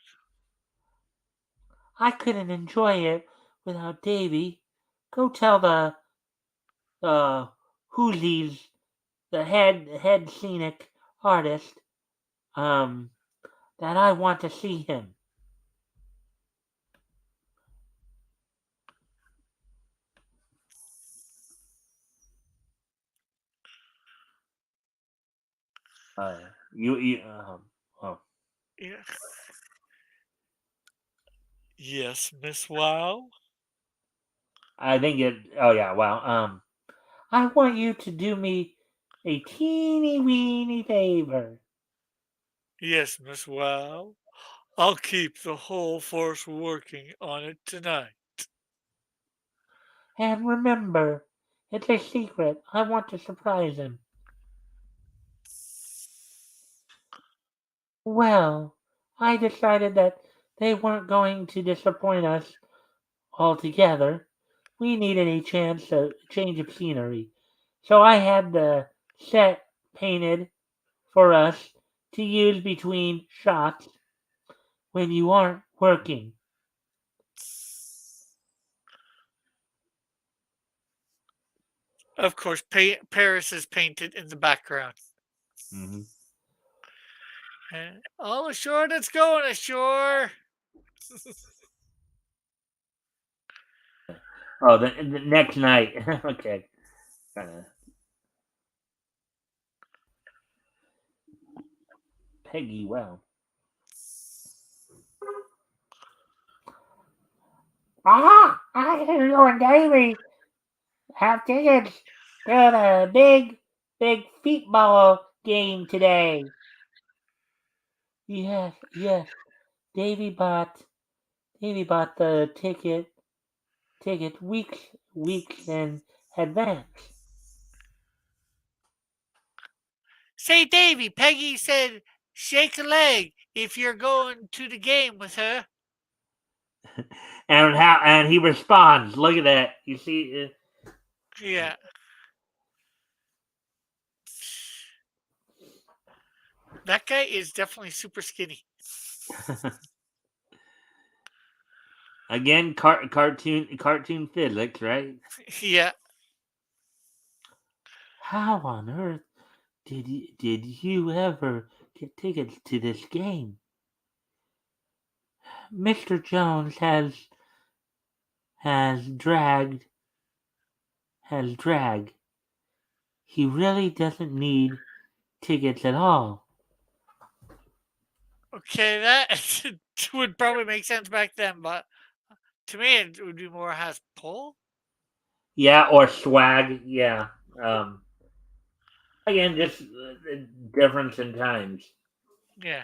I couldn't enjoy it without Davy. Go tell the who's the head scenic artist um that I want to see him. You oh, Yeah. Yes, Miss Wow. I think it. Oh yeah, well, I want you to do me a teeny weeny favor, Yes, Miss Wow. I'll keep the whole force working on it tonight. and remember, it's a secret. I want to surprise him. Well, I decided that they weren't going to disappoint us altogether. We needed a chance to change of scenery, so I had the set painted for us to use between shots when you aren't working. Of course, Paris is painted in the background. Hmm. And all ashore that's going ashore. Oh, the next night. Okay. Uh, Peggy, well. I hear you and Davy have tickets to the big feetball game today. Yes, yes. Davy bought Davy bought the ticket weeks in advance. Say, Davy, Peggy said shake a leg if you're going to the game with her. And he responds. Look at that. You see. Yeah. That guy is definitely super skinny. Again, cartoon physics, right? Yeah. How on earth did you ever get tickets to this game? Mr. Jones has dragged has drag. He really doesn't need tickets at all. Okay, that would probably make sense back then, but to me, it would be more has pull. Yeah, or swag. Yeah. Um, Again, just the difference in times. Yeah.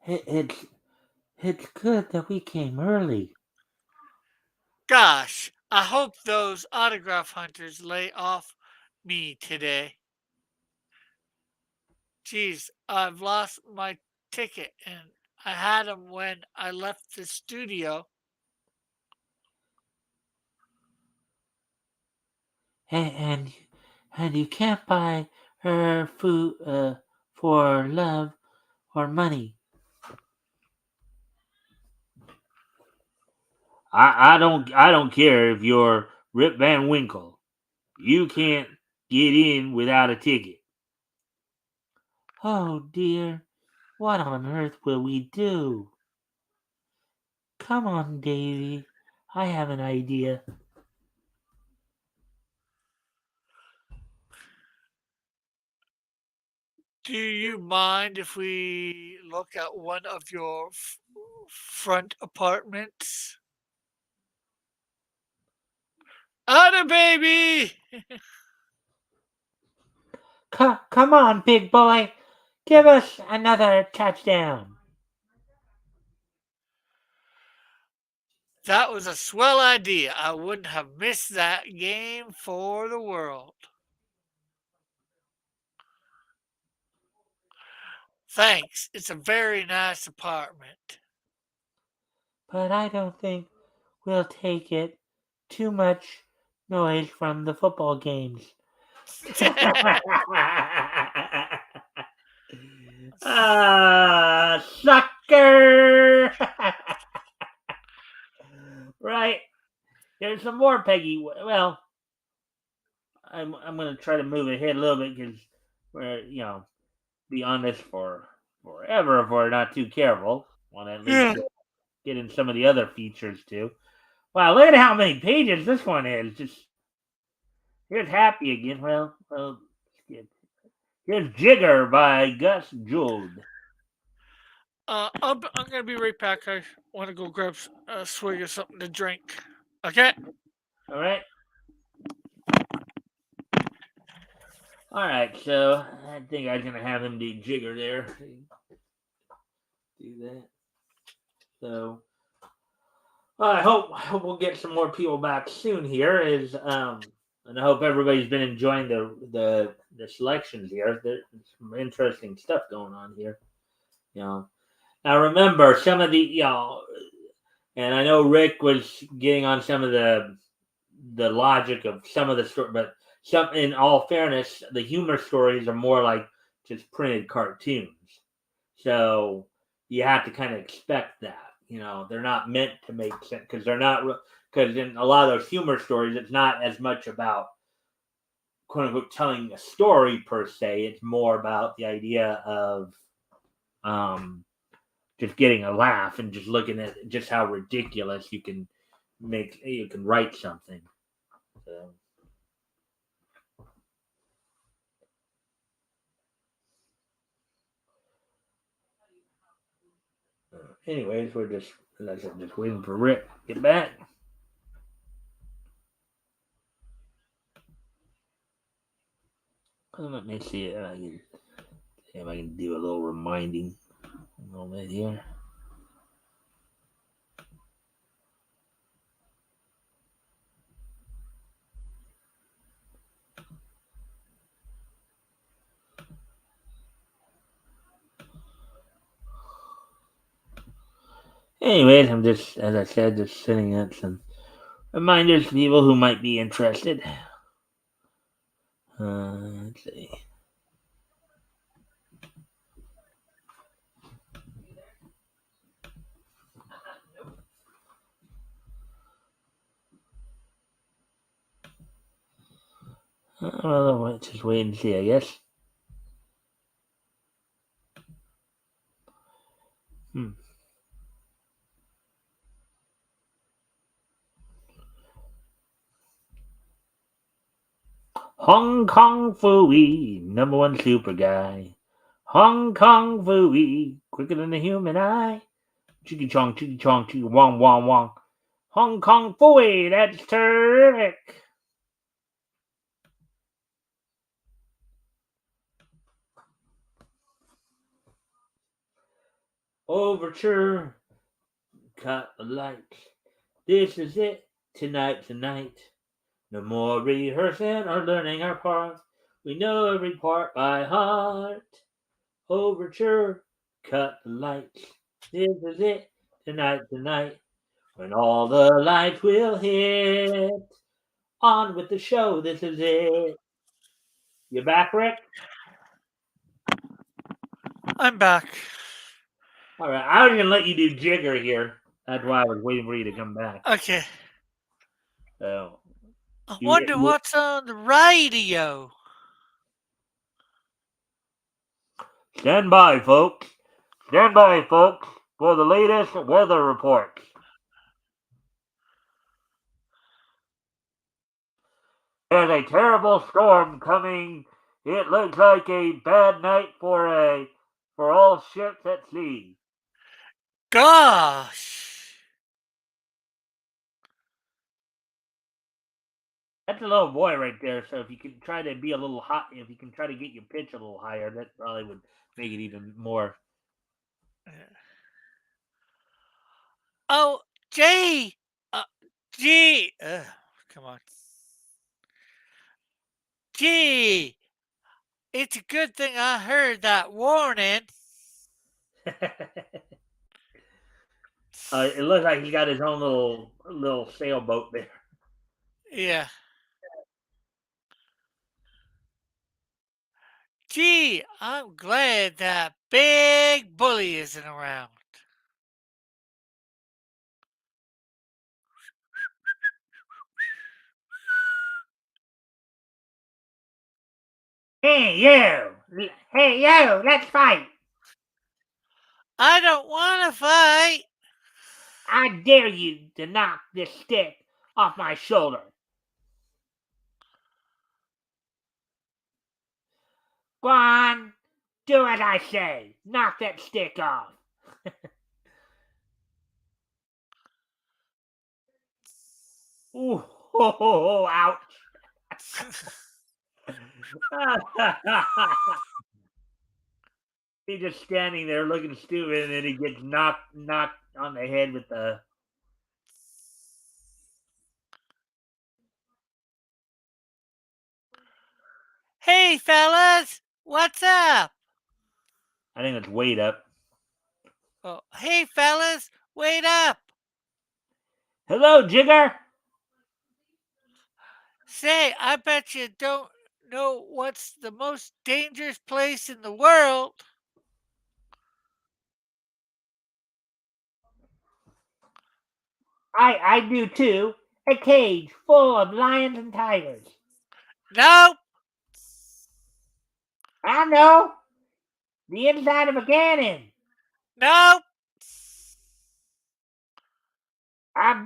It's good that we came early. Gosh, I hope those autograph hunters lay off me today. Geez, I've lost my ticket and I had them when I left the studio. And you can't buy her food for love or money. I don't care if you're Rip Van Winkle. You can't get in without a ticket. Oh dear, what on earth will we do? Come on, Davy. I have an idea. Do you mind if we look at one of your front apartments? Ada baby! Come on, big boy. Give us another touchdown. That was a swell idea. I wouldn't have missed that game for the world. Thanks. It's a very nice apartment. But I don't think we'll take it. Too much noise from the football games. Sucker! Right. There's some more Peggy. Well, I'm gonna try to move ahead a little bit because we're be on this for forever if we're not too careful. Want to at least Yeah. get in some of the other features too. Wow, look at how many pages this one is. Just here's Happy again. Well, here's Jigger by Gus Jould. I'm going to be right back. I want to go grab a swig of something to drink. Okay? All right. All right, so I think I'm gonna have him do Jigger there. Do that. So I hope we'll get some more people back soon. Here is and I hope everybody's been enjoying the selections here. There's some interesting stuff going on here. You know, now remember some of the and I know Rick was getting on some of the logic of some of the story, but some in all fairness, the humor stories are more like just printed cartoons. So you have to kind of expect that. They're not meant to make sense because they're not because in a lot of those humor stories, it's not as much about quote unquote telling a story per se. It's more about the idea of um, just getting a laugh and just looking at just how ridiculous you can write something. So. Anyways, we're just like I said, just waiting for Rick to get back. Let me see if I can do a little reminding a little bit here. Anyways, I'm just, as I said, just sending out some reminders to people who might be interested. Let's see. Well, just wait and see, I guess. Hmm. Hong Kong Fooey, number one super guy. Hong Kong Fooey, quicker than the human eye. Chicka chong, chicka wong, wong, wong. Hong Kong Fooey, that's terrific. Overture, cut the lights. This is it, tonight. No more rehearsing or learning our parts. We know every part by heart. Overture, cut the lights. This is it, tonight. When all the lights will hit. On with the show, this is it. You back, Rick? I'm back. All right, I was gonna let you do Jigger here. That's why I was waiting for you to come back. Okay. So I you, wonder you what's on the radio. stand by, folks. Stand by, folks, for the latest weather reports. There's a terrible storm coming. It looks like a bad night for all ships at sea. Gosh. That's a little boy right there. So if you can try to be a little hot, if you can try to get your pitch a little higher, that probably would make it even more. Oh, gee. Gee. Come on. Gee. It's a good thing I heard that warning. It looks like he got his own little sailboat there. Yeah. Gee, I'm glad that big bully isn't around. Hey you! Hey you! Let's fight! I don't want to fight. I dare you to knock this stick off my shoulder. Go on, do as I say. Knock that stick off. Ooh, ho, ho, ho, ouch. He's just standing there looking stupid, and then he gets knocked on the head with the. Hey, fellas, what's up? I think it's weight up. Oh, hey, fellas, wait up. Hello, Jigger. Say, I bet you don't know what's the most dangerous place in the world. I do too. A cage full of lions and tigers. Nope, I know. The inside of a cannon. nope, I,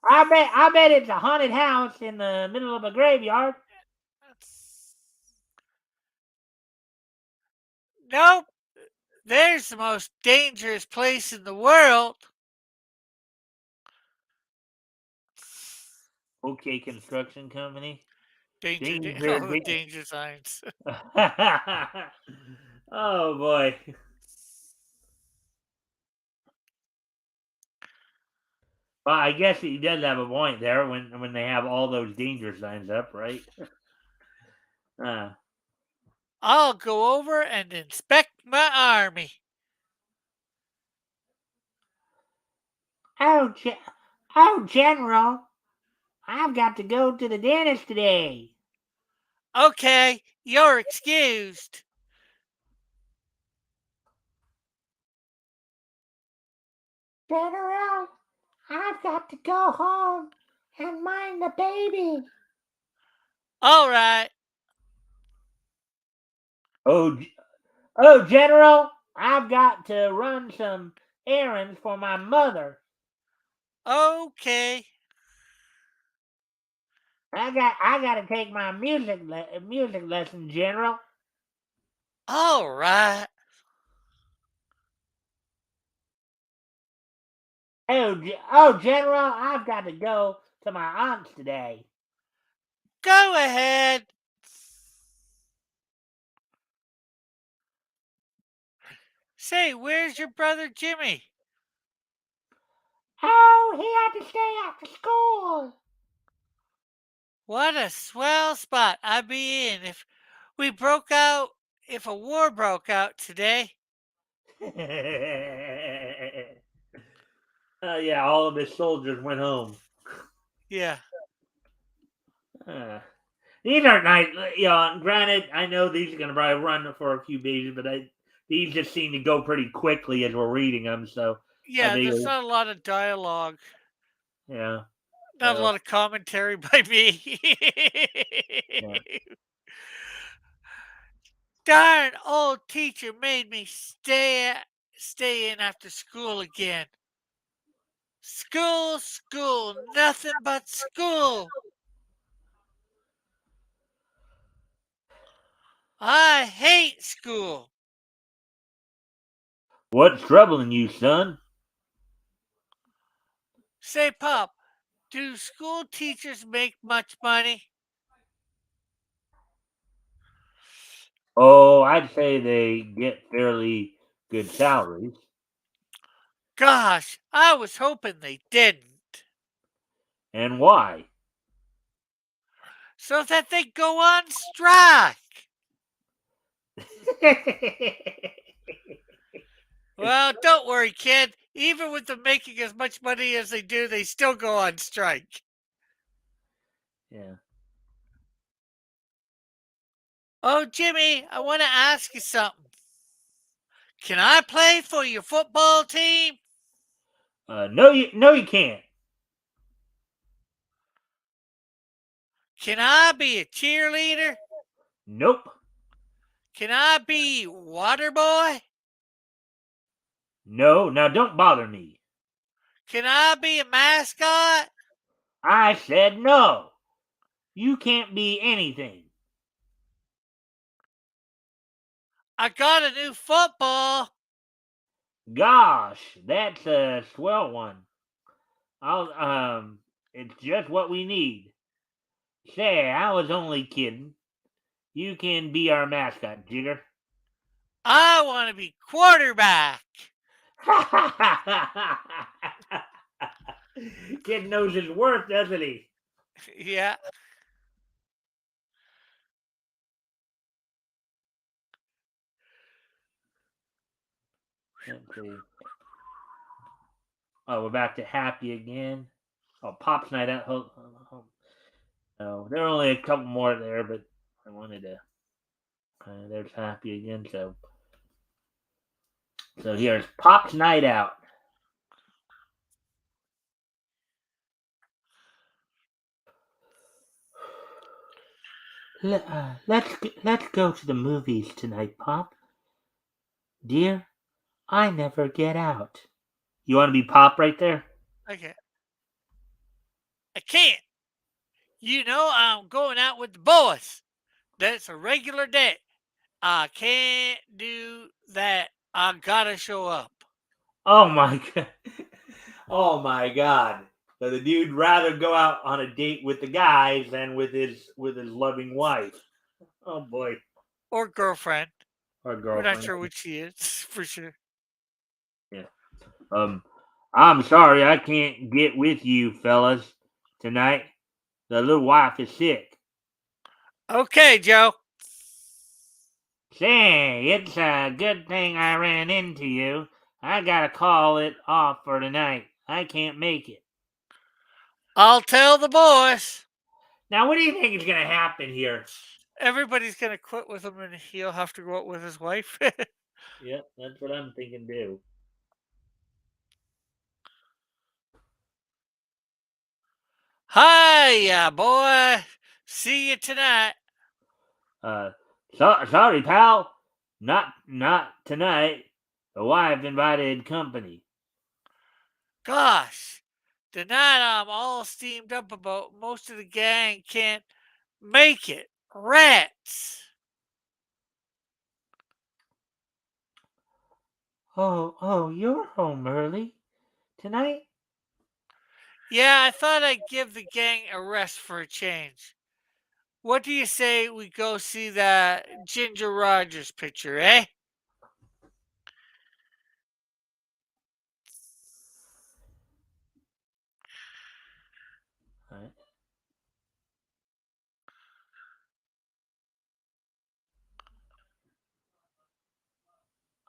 I, I bet it's a haunted house in the middle of a graveyard. nope. There's the most dangerous place in the world. Okay, construction company. Danger, Danger. oh, danger signs. Oh boy. Well, I guess he does have a point there when they have all those danger signs up, right? Uh, I'll go over and inspect my army. oh, oh, General, I've got to go to the dentist today. Okay, you're excused. General, I've got to go home and mind the baby. All right. Oh, oh, General, I've got to run some errands for my mother. Okay. I gotta take my music lesson, General. All right. Oh, General, I've got to go to my aunt's today. Go ahead. Say, where's your brother Jimmy? Oh, he had to stay after school. What a swell spot I'd be in we broke out, if a war broke out today. Yeah, all of his soldiers went home. Yeah. Uh, these aren't nice. Granted, I know these are going to probably run for a few pages, but these just seem to go pretty quickly as we're reading them. So I Yeah, think, there's not a lot of dialogue, yeah. not a So lot of commentary by me. yeah. Darn old teacher made me stay in after school again. School, school, nothing but school. I hate school. What's troubling you, son? Say, Pop, do school teachers make much money? Oh, I'd say they get fairly good salaries. Gosh, I was hoping they didn't. And why? So that they go on strike. Well, don't worry, kid. Even with them making as much money as they do, they still go on strike. Yeah. Oh, Jimmy, I want to ask you something. Can I play for your football team? No, you can't. Can I be a cheerleader? Nope. Can I be water boy? No. Now don't bother me. Can I be a mascot? I said no. You can't be anything. I got a new football. Gosh, that's a swell one. It's just what we need. Say, I was only kidding. You can be our mascot, Jigger. I want to be quarterback. Kid knows his worth, doesn't he? Yeah. Let's see. Oh, we're back to happy again. Oh, Pop's night out. No, there are only a couple more there, but I wanted to. There's happy again. So here's Pop's night out. Let's go to the movies tonight, Pop. Dear, I never get out. You want to be Pop right there? Okay. I can't. You know I'm going out with the boys. That's a regular day. I can't do that. I gotta show up. Oh my god. Oh my god. So the dude'd rather go out on a date with the guys than with his loving wife. Oh boy. Or girlfriend. Or We're not girlfriend. sure which she is, for sure. Yeah. Um I'm sorry I can't get with you fellas tonight. The little wife is sick. Okay, Joe. Say, it's a good thing I ran into you. I gotta call it off for tonight. I can't make it. I'll tell the boys. Now, what do you think is gonna happen here? Everybody's gonna quit with him and he'll have to go out with his wife. Yep, that's what I'm thinking too. Hiya, boy. See you tonight. Uh, sorry, pal. Not tonight. The wife invited company. Gosh, Tonight I'm all steamed up about most of the gang can't make it. Rats. Oh, you're home early tonight? Yeah, I thought I'd give the gang a rest for a change. What do you say we go see that Ginger Rogers picture, eh? I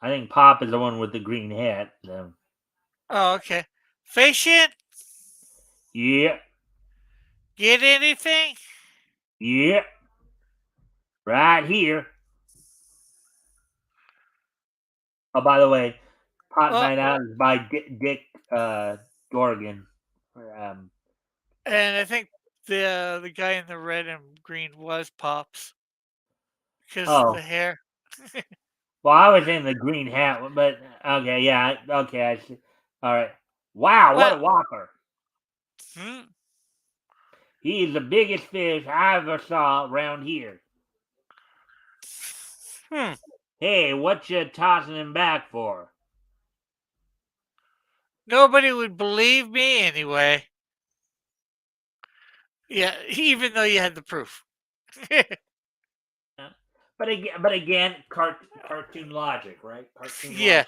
I think Pop is the one with the green hat. So. Oh, okay. Patient, Yeah, get anything? yeah, right here. Oh, by the way, Pop Well, Night Out is by Dick Dorgan. Um, and I think the guy in the red and green was Pops because of the oh, hair. well, I was in the green hat, but okay, yeah, okay, I see. All right. Wow, what Well, a whopper! hmm, He is the biggest fish I ever saw around here. hmm. Hey, what you tossing him back for? Nobody would believe me anyway. Yeah, even though you had the proof. But again, cartoon logic, right? Cartoon Yeah,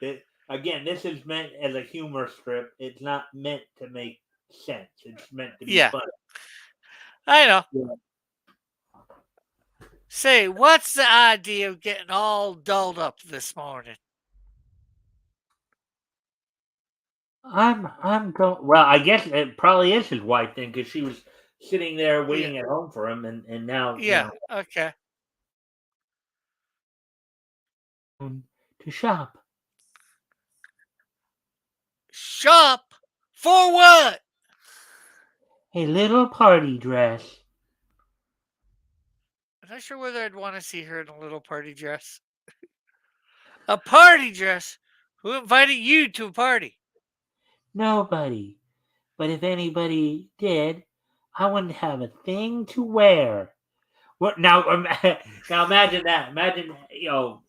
logic. Again, this is meant as a humor strip. It's not meant to make sense. It's meant to be yeah, funny. I know. Yeah. Say, what's the idea of getting all dolled up this morning? I'm going. Well, I guess it probably is his wife then, because she was sitting there Yeah, waiting at home for him, and now yeah, okay. to shop Shop for what? a little party dress. I'm not sure whether I'd want to see her in a little party dress. A party dress? Who invited you to a party? Nobody, but if anybody did, I wouldn't have a thing to wear. What now? Now imagine that. Imagine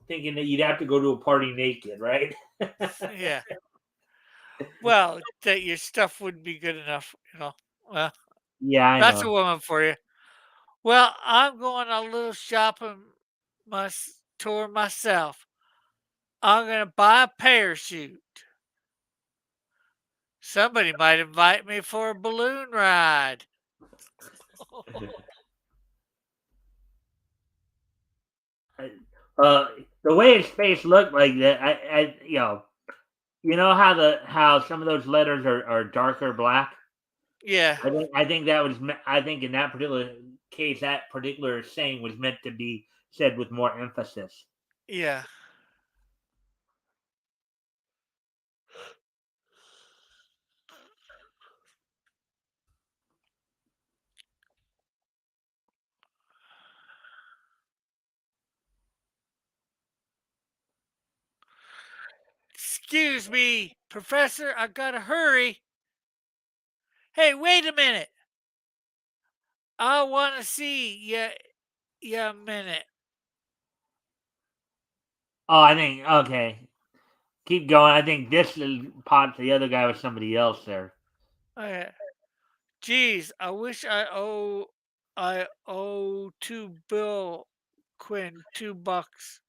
thinking that you'd have to go to a party naked, right? Yeah. Well, that your stuff wouldn't be good enough. Well, Yeah, I that's a know. woman for you. Well, I'm going a little shopping tour myself. I'm going to buy a parachute. Somebody might invite me for a balloon ride. Uh, the way his face looked like that, you know how some of those letters are darker black. Yeah, I think that was I think in that particular case, that particular saying was meant to be said with more emphasis. yeah. Excuse me, Professor, I gotta hurry. Hey, wait a minute. I want to see you a minute. Oh, I think okay. Keep going. I think this is pot. The other guy was somebody else there. Okay. Geez, I owe to Bill Quinn $2.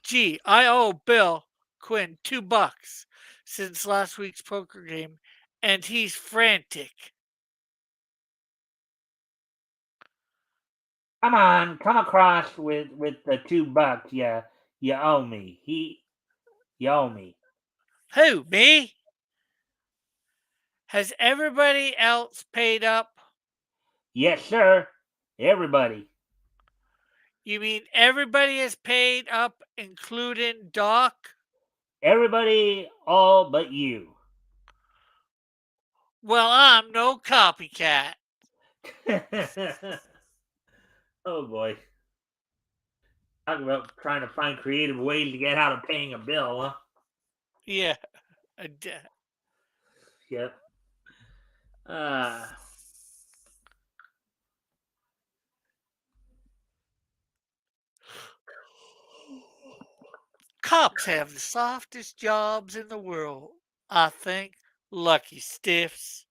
Gee, I owe Bill Quinn $2 since last week's poker game, and he's frantic. Come on, come across with the $2. Yeah, you owe me. You owe me. Who, me? Has everybody else paid up? Yes, sir. Everybody. You mean everybody has paid up, including Doc? Everybody, all but you. Well, I'm no copycat. Oh boy. Talk about trying to find creative ways to get out of paying a bill, huh? Yeah, I d- Yep. Uh, Cops have the softest jobs in the world, I think. Lucky stiffs.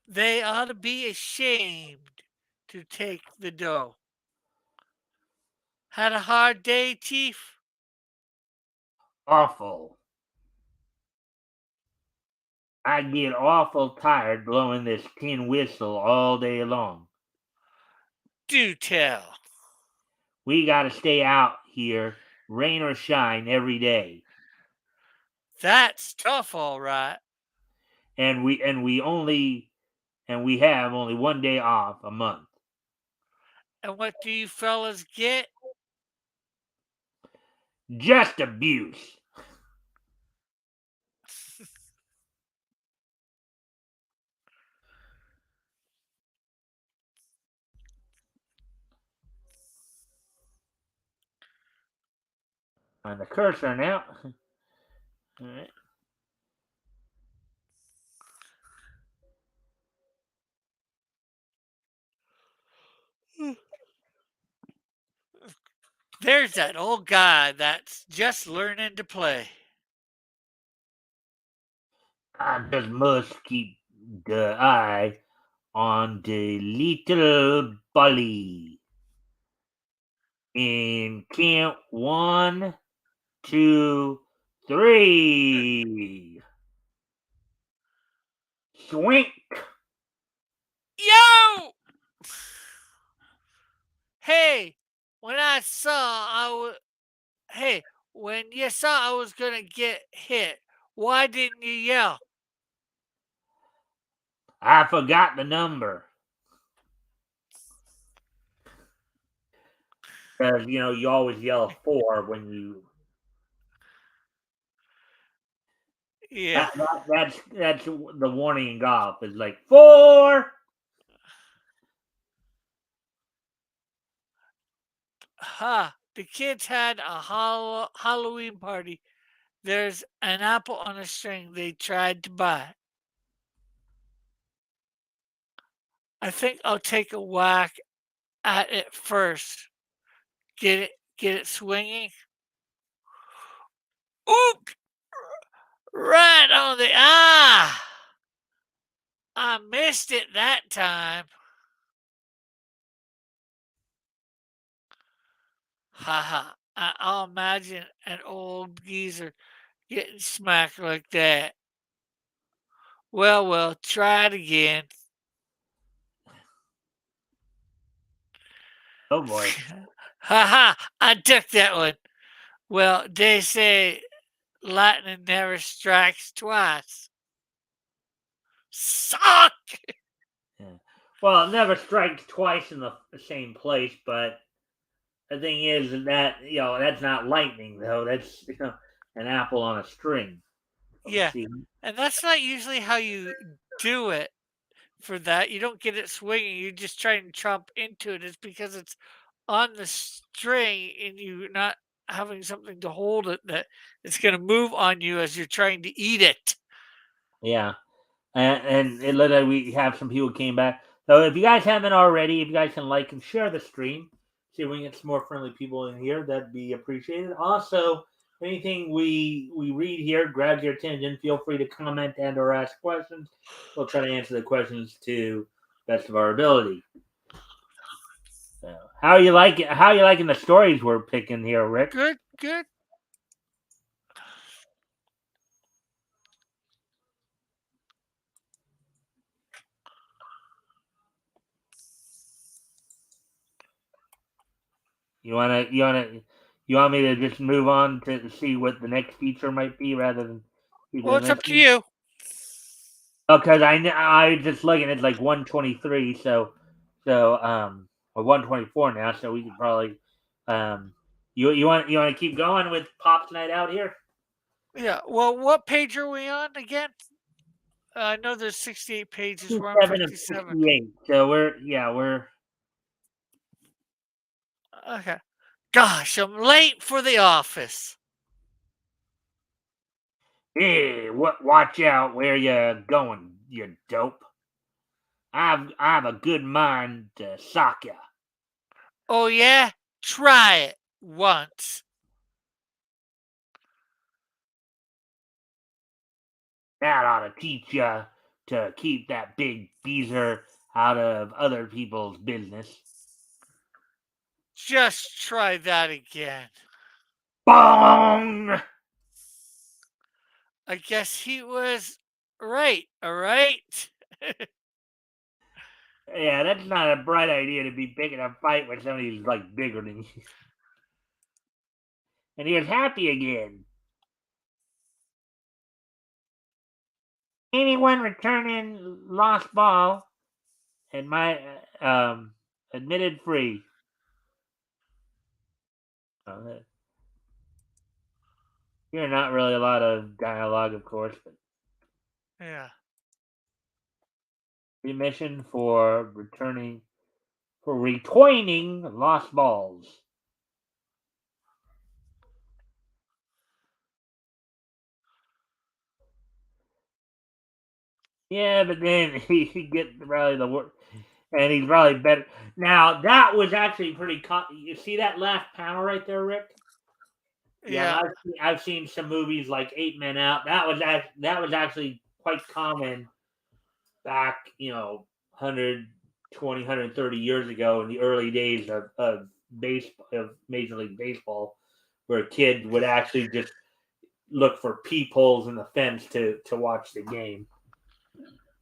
They ought to be ashamed to take the dough. Had a hard day, Chief? awful. I get awful tired blowing this tin whistle all day long. Do tell. We got to stay out here, rain or shine, every day. That's tough, all right. And we have only one day off a month. And what do you fellas get? Just abuse. On the cursor now. All right. There's that old guy that's just learning to play. I just must keep the eye on the little bully. And count 1, 2, 3. Swink. Yo! Hey, when I saw I was hey, when you saw I was gonna get hit, why didn't you yell? I forgot the number. Because, you always yell 4 when you. Yeah. That's the warning in golf. Is like 4. Ha! The kids had a Halloween party. There's an apple on a string they tried to buy. I think I'll take a whack at it first. Get it swinging. Oop! Right on the I missed it that time. Haha. I'll imagine an old geezer getting smacked like that. Well, try it again. Oh boy. Haha. I took that one. Well, they say lightning never strikes twice. Suck! Yeah. Well, it never strikes twice in the same place, but the thing is that that's not lightning though. That's an apple on a string. Yeah. See, And that's not usually how you do it for that. You don't get it swinging. You just try and chomp into it. It's because it's on the string and you're not having something to hold it that it's going to move on you as you're trying to eat it. yeah. And it looked like we have some people came back. So if you guys haven't already, if you guys can like and share the stream, see if we can get some more friendly people in here, that'd be appreciated. Also, anything we read here grabs your attention, feel free to comment and or ask questions. We'll try to answer the questions to best of our ability. So, how you liking the stories we're picking here, Rick? Good, good. You want me to just move on to see what the next feature might be rather than keep Well, it it's up to mentioned? you. Because I just looking it's like 123, or 124 now, so we could probably you want to keep going with Pop's Night Out here? Yeah. Well, what page are we on again? I know there's 68 pages. We're on 7 of 57. 68. So we're Okay. Gosh, I'm late for the office. Hey, watch out where you going, you dope. I've a good mind to sock ya. Oh, yeah? Try it once. That ought to teach ya to keep that big beezer out of other people's business. Just try that again. Bong! I guess he was right, all right? Yeah, that's not a bright idea to be picking a fight with somebody who's like bigger than you. And he was happy again. Anyone returning lost ball and my admitted free. Uh, Here, not really a lot of dialogue, of course, but Yeah. remission for recoining lost balls. Yeah, but then he gets probably the work, and he's probably better. Now that was actually pretty. You see that last panel right there, Rick? Yeah, Yeah. I've seen some movies like Eight Men Out. That was actually quite common back, 120, 130 years ago in the early days of Major League Baseball, where a kid would actually just look for peepholes in the fence to watch the game.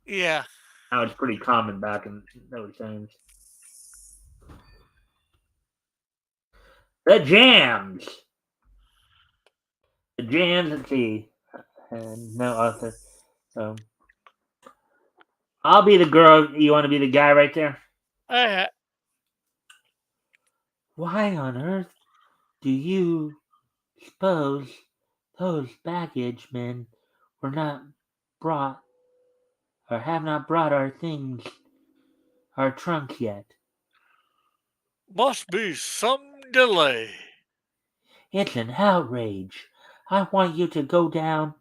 Yeah. That was pretty common back in those times. The jams. The jams, let's see. And no author. So I'll be the girl. You want to be the guy right there? I, Why on earth do you suppose those baggage men were not brought or have not brought our things, our trunks yet? must be some delay. It's an outrage. I want you to go down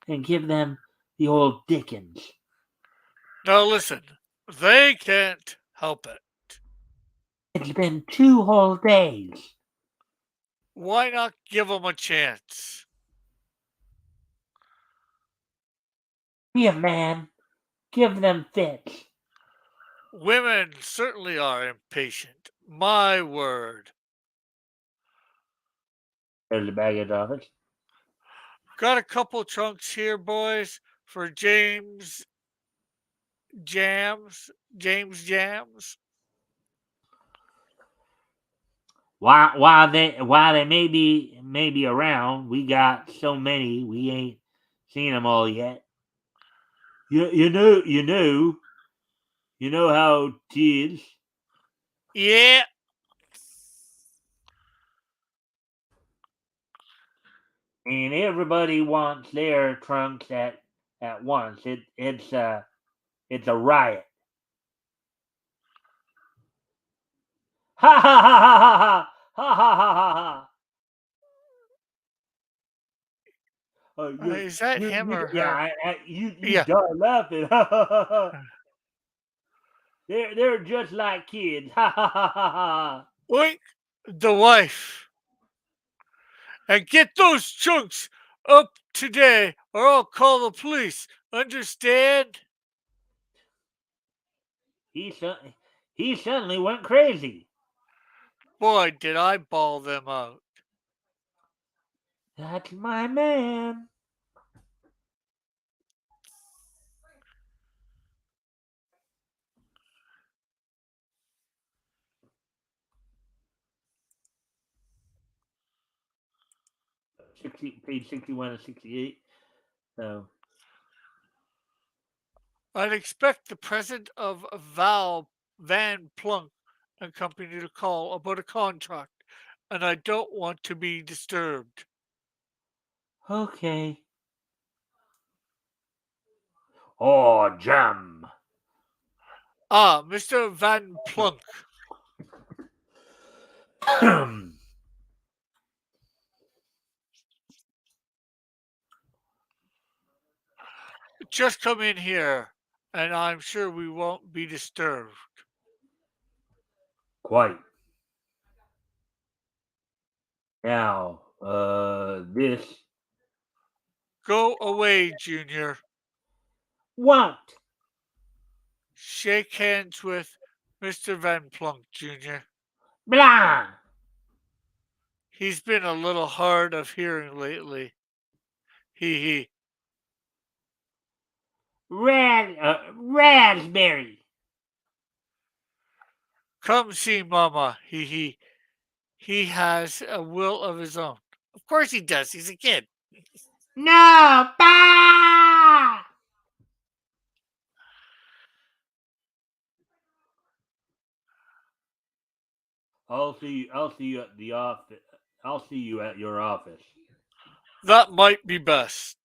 and give them the old Dickens. Now listen, they can't help it. It's been 2 whole days. Why not give them a chance? Be a man. Give them fits. Women certainly are impatient. My word. There's the baggage office. Got a couple trunks here, boys, for Jams. James Jams. While they may be around, we got so many we ain't seen them all yet. You know how it is. Yeah. And everybody wants their trunks at once. It's a riot. Ha ha ha ha ha ha ha ha ha ha. Is that him or her? You Yeah. die laughing. They're just like kids. Ha ha ha ha ha. Wait, the wife. And get those trunks up today or I'll call the police. Understand? He su- he suddenly went crazy. Boy, did I bawl them out. That's my man. Page 61 and 68. So I'd expect the president of Val Van Plunk and company to call about a contract, and I don't want to be disturbed. okay. Oh, jam. Ah, Mr. Van Plunk. Just come in here, and I'm sure we won't be disturbed. Quite. Now, this. Go away, Junior. What? Shake hands with Mr. Van Plunk, Jr. Blah! He's been a little hard of hearing lately. Hee hee. Raspberry. Come see Mama. Hee hee. He has a will of his own. Of course he does. He's a kid. No! Bah! I'll see you at the office. I'll see you at your office. That might be best.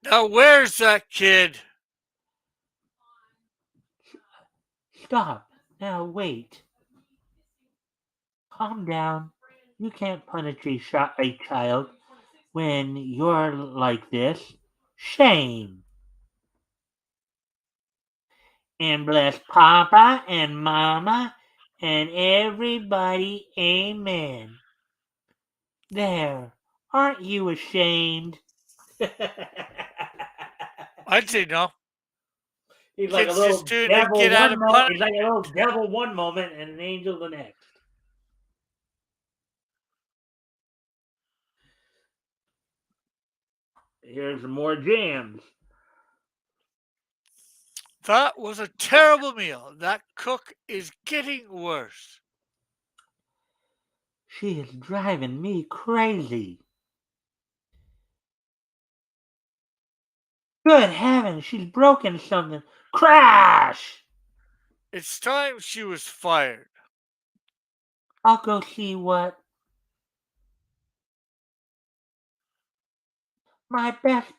Now, where's that kid? Stop. Now wait. Calm down. You can't punish a child when you're like this. Shame. And bless Papa and Mama and everybody. Amen. There. Aren't you ashamed? I'd say no. He's like a Kid's just little doing to devil get out one of moment. punishment. He's like a little devil one moment and an angel the next. Here's some more jams. That was a terrible meal. That cook is getting worse. She is driving me crazy. Good heavens, she's broken something. Crash! It's time she was fired. I'll go see what. My best,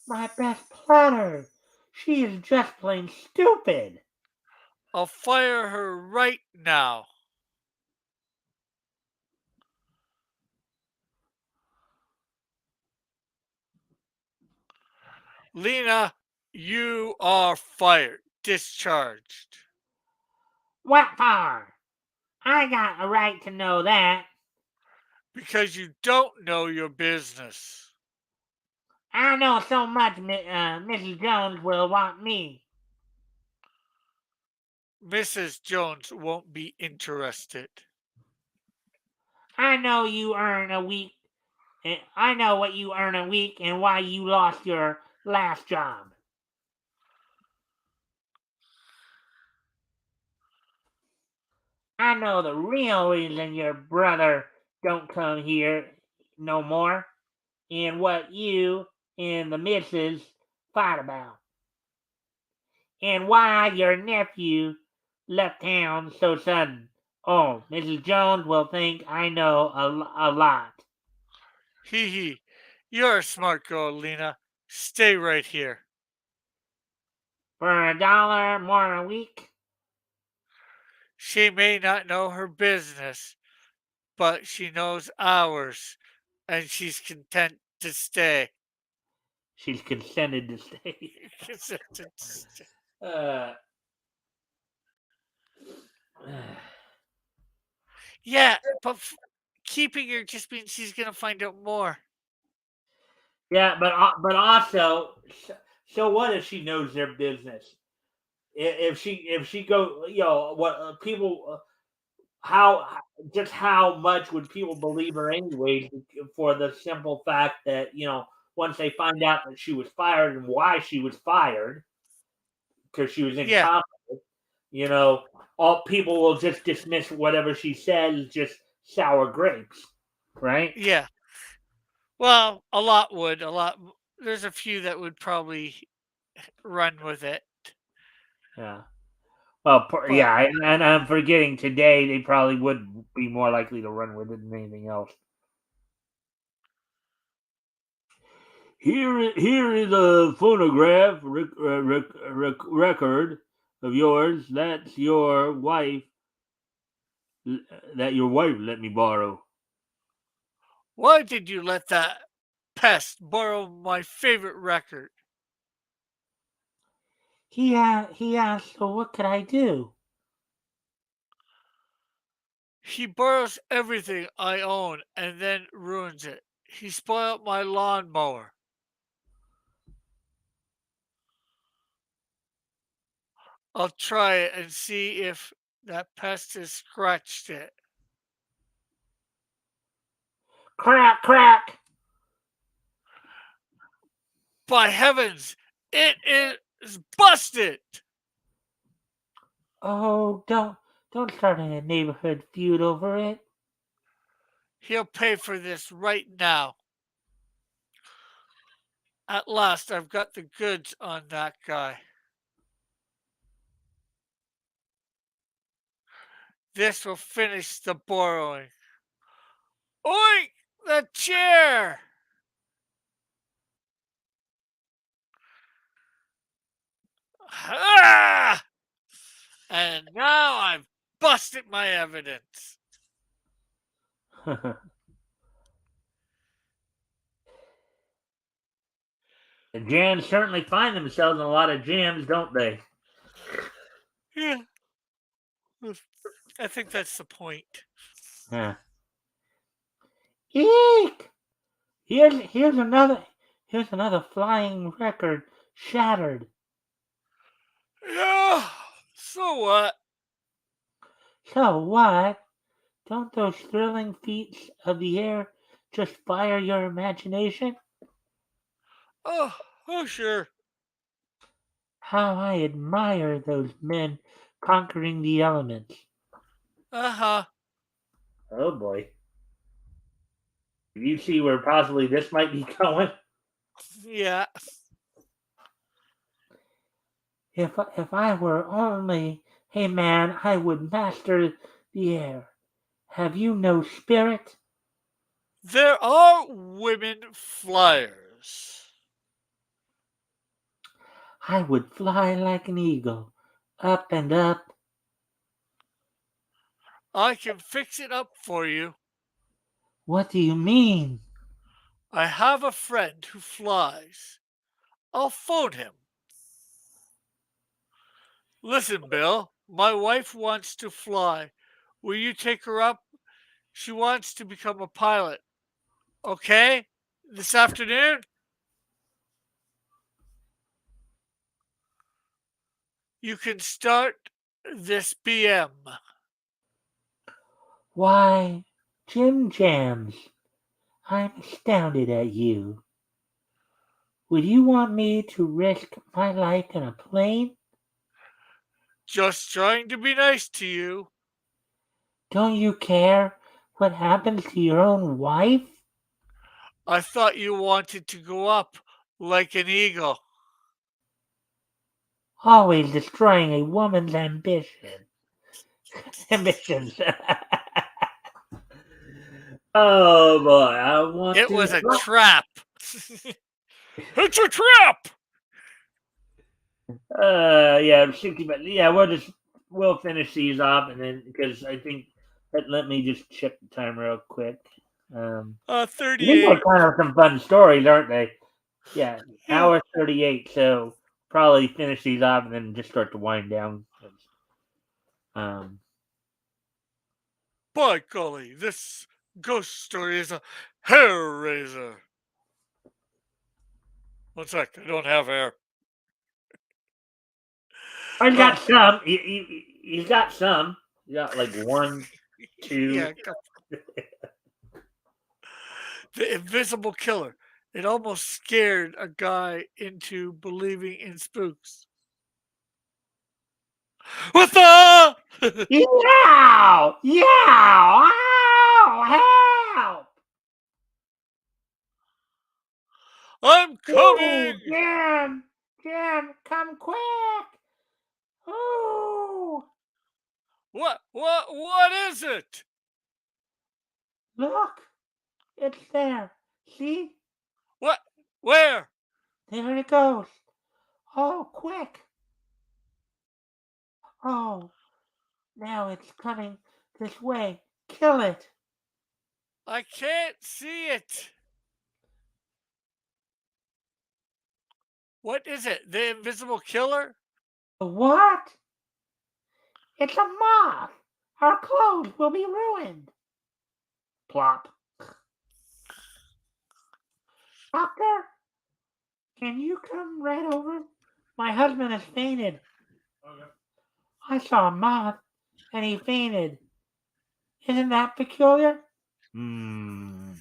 my best platter. She is just plain stupid. I'll fire her right now. Lena, you are fired. Discharged. What for? I got a right to know that. Because you don't know your business. I know so much Mrs. Jones will want me. Mrs. Jones won't be interested. I know you earn a week. I know what you earn a week and why you lost your last job. I know the real reason your brother don't come here no more and what you and the missus fight about. And why your nephew left town so sudden. Oh, Mrs. Jones will think I know a lot. Hee hee. You're a smart girl, Lena. Stay right here. For $1 more a week? She may not know her business, but she knows ours, and she's content to stay. She's consented to stay. uh, Yeah, but keeping her just means she's gonna find out more. yeah, but also, so what if she knows their business? If she go, what people how just how much would people believe her anyways? For the simple fact that once they find out that she was fired and why she was fired because she was Yeah, incompetent, all people will just dismiss whatever she says just sour grapes, right? yeah. Well, a lot would. A lot. There's a few that would probably run with it, Yeah. Well, but yeah, and I'm forgetting today they probably would be more likely to run with it than anything else. Here is a phonograph record of yours. That's your wife. That your wife let me borrow. why did you let that pest borrow my favorite record? He asked, so what could I do? He borrows everything I own and then ruins it. He spoiled my lawnmower. I'll try it and see if that pest has scratched it. Crack, crack. By heavens, it is busted! Oh, don't start a neighborhood feud over it. He'll pay for this right now. At last, I've got the goods on that guy. This will finish the borrowing. Oink! The chair! Ah! And now I've busted my evidence. The jams certainly find themselves in a lot of jams, don't they? Yeah, I think that's the point. Yeah. Eek! Here's another flying record shattered. Yeah, so what? So what? Don't those thrilling feats of the air just fire your imagination? Oh, sure. How I admire those men conquering the elements. Uh-huh. Oh boy. You see where possibly this might be going? Yeah. If I were only a man, I would master the air. Have you no spirit? There are women flyers. I would fly like an eagle, up and up. I can fix it up for you. What do you mean? I have a friend who flies. I'll phone him. Listen, Bill, my wife wants to fly. Will you take her up? She wants to become a pilot. Okay? This afternoon? You can start this BM. Why, Jim Jams, I'm astounded at you. Would you want me to risk my life in a plane? Just trying to be nice to you. Don't you care what happens to your own wife? I thought you wanted to go up like an eagle. Always destroying a woman's ambitions. Oh boy, I want It to. was a trap. It's a trap! Yeah, 60, but yeah, we'll finish these off, and then because I think let me just check the time real quick. These are 38. kind of some fun stories, aren't they? Yeah, Yeah. hour 38. So probably finish these off and then just start to wind down. Um, By golly, this ghost story is a hair raiser. One sec, I don't have hair. I've got Oh, some. He's got some. You got like one, two. yeah, the invisible killer. It almost scared a guy into believing in spooks. What the? Yow! Yow! Ow! Help! I'm Ooh, coming! Jim! Jim, come quick! Ooh! What is it? Look! It's there. See? What? Where? There it goes. Oh, quick! Oh, now it's coming this way. Kill it! I can't see it. What is it? The invisible killer? What? It's a moth. Our clothes will be ruined. Plop. Doctor, can you come right over? My husband has fainted. Okay. I saw a moth and he fainted. Isn't that peculiar? Hmm.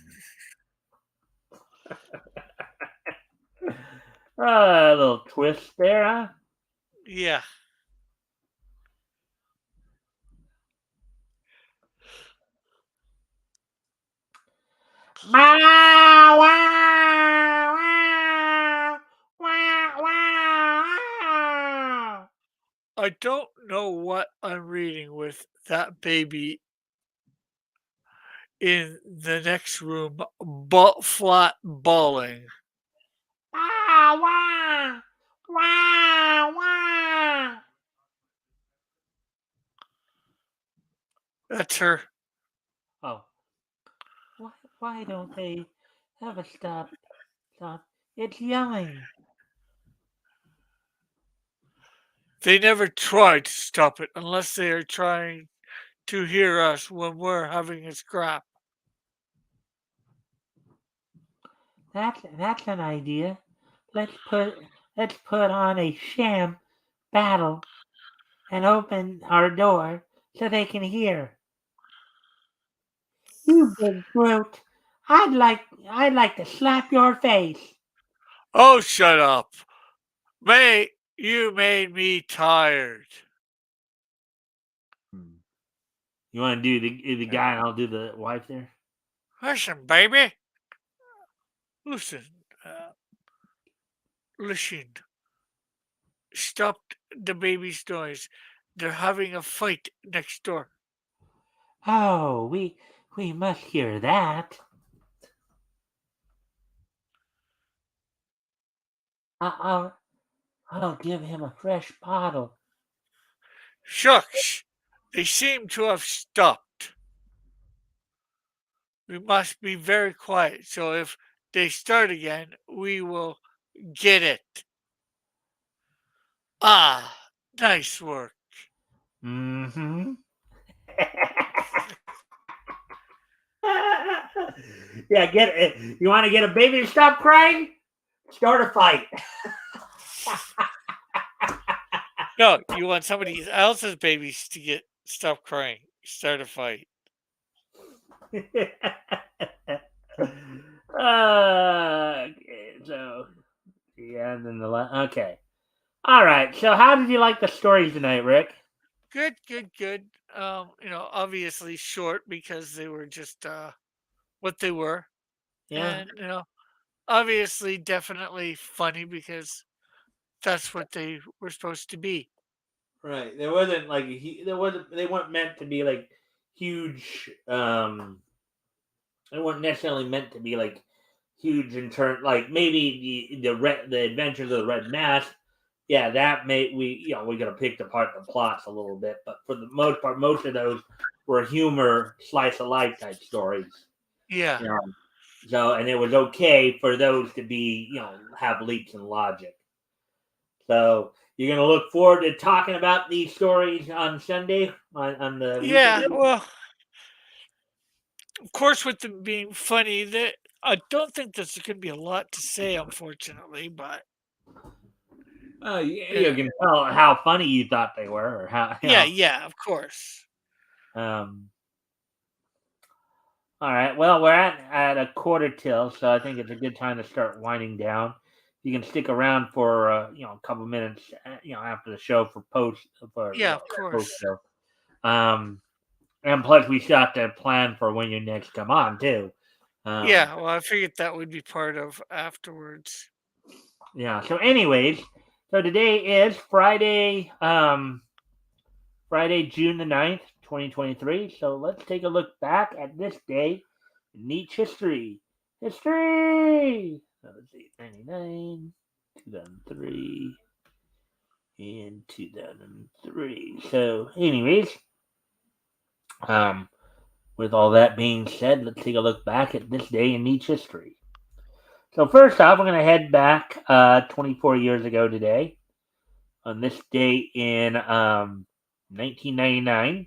A little twist there, huh? Yeah. Wow, wow, wow, wow, wow. I don't know what I'm reading with that baby in the next room, butt flat bawling. Wow, wow, wow, wow. That's her. Oh, why don't they ever stop? Stop. It's yelling. They never try to stop it unless they are trying to hear us when we're having a scrap. That's an idea. Let's put let's put on a sham battle and open our door so they can hear. You big brute! I'd like to slap your face. Oh, shut up. May, you made me tired. You want to do the Uh, guy, and I'll do the wife there. Listen, baby. Listen. Uh, listen. Stop the baby's noise. They're having a fight next door. Oh, we must hear that. I'll I'll give him a fresh bottle. Shucks. They seem to have stopped. We must be very quiet, so if they start again, we will get it. Ah, nice work. Mm-hmm. Yeah, get it. You want to get a baby to stop crying? Start a fight. No, you want somebody else's babies to get stop crying. Start a fight. Okay, so yeah, and then okay. All right. So, how did you like the stories tonight, Rick? Good, good, good. Obviously short because they were just what they were. Yeah. And obviously definitely funny because that's what they were supposed to be. Right. There wasn't like there wasn't. They weren't meant to be like huge. They weren't necessarily meant to be like huge in turn. Like maybe the Adventures of the Red Mask. Yeah, that may we gotta pick apart the plots a little bit, but for the most part, most of those were humor, slice of life type stories. Yeah. You know, so and it was okay for those to be have leaps in logic. So you're gonna look forward to talking about these stories on Sunday on the Yeah. weekend. Well, of course, with them being funny, that I don't think there's going to be a lot to say, unfortunately. But you You know, can tell how funny you thought they were, or how yeah, yeah, of course. Um, all right. Well, we're at a quarter till, so I think it's a good time to start winding down. You can stick around for a couple minutes, after the show for Yeah, of post course. show. Um, and plus we still have to plan for when you next come on too. Um, Yeah. Well, I figured that would be part of afterwards. yeah. So, anyways, so today is Friday. Friday, June the 9th, 2023. So let's take a look back at this day in Nietzsche history. History! So let's see, 99, 2003, and 2003. So, anyways, um, with all that being said, let's take a look back at this day in Nietzsche history. So, first off, we're going to head back 24 years ago today. on this date in 1999,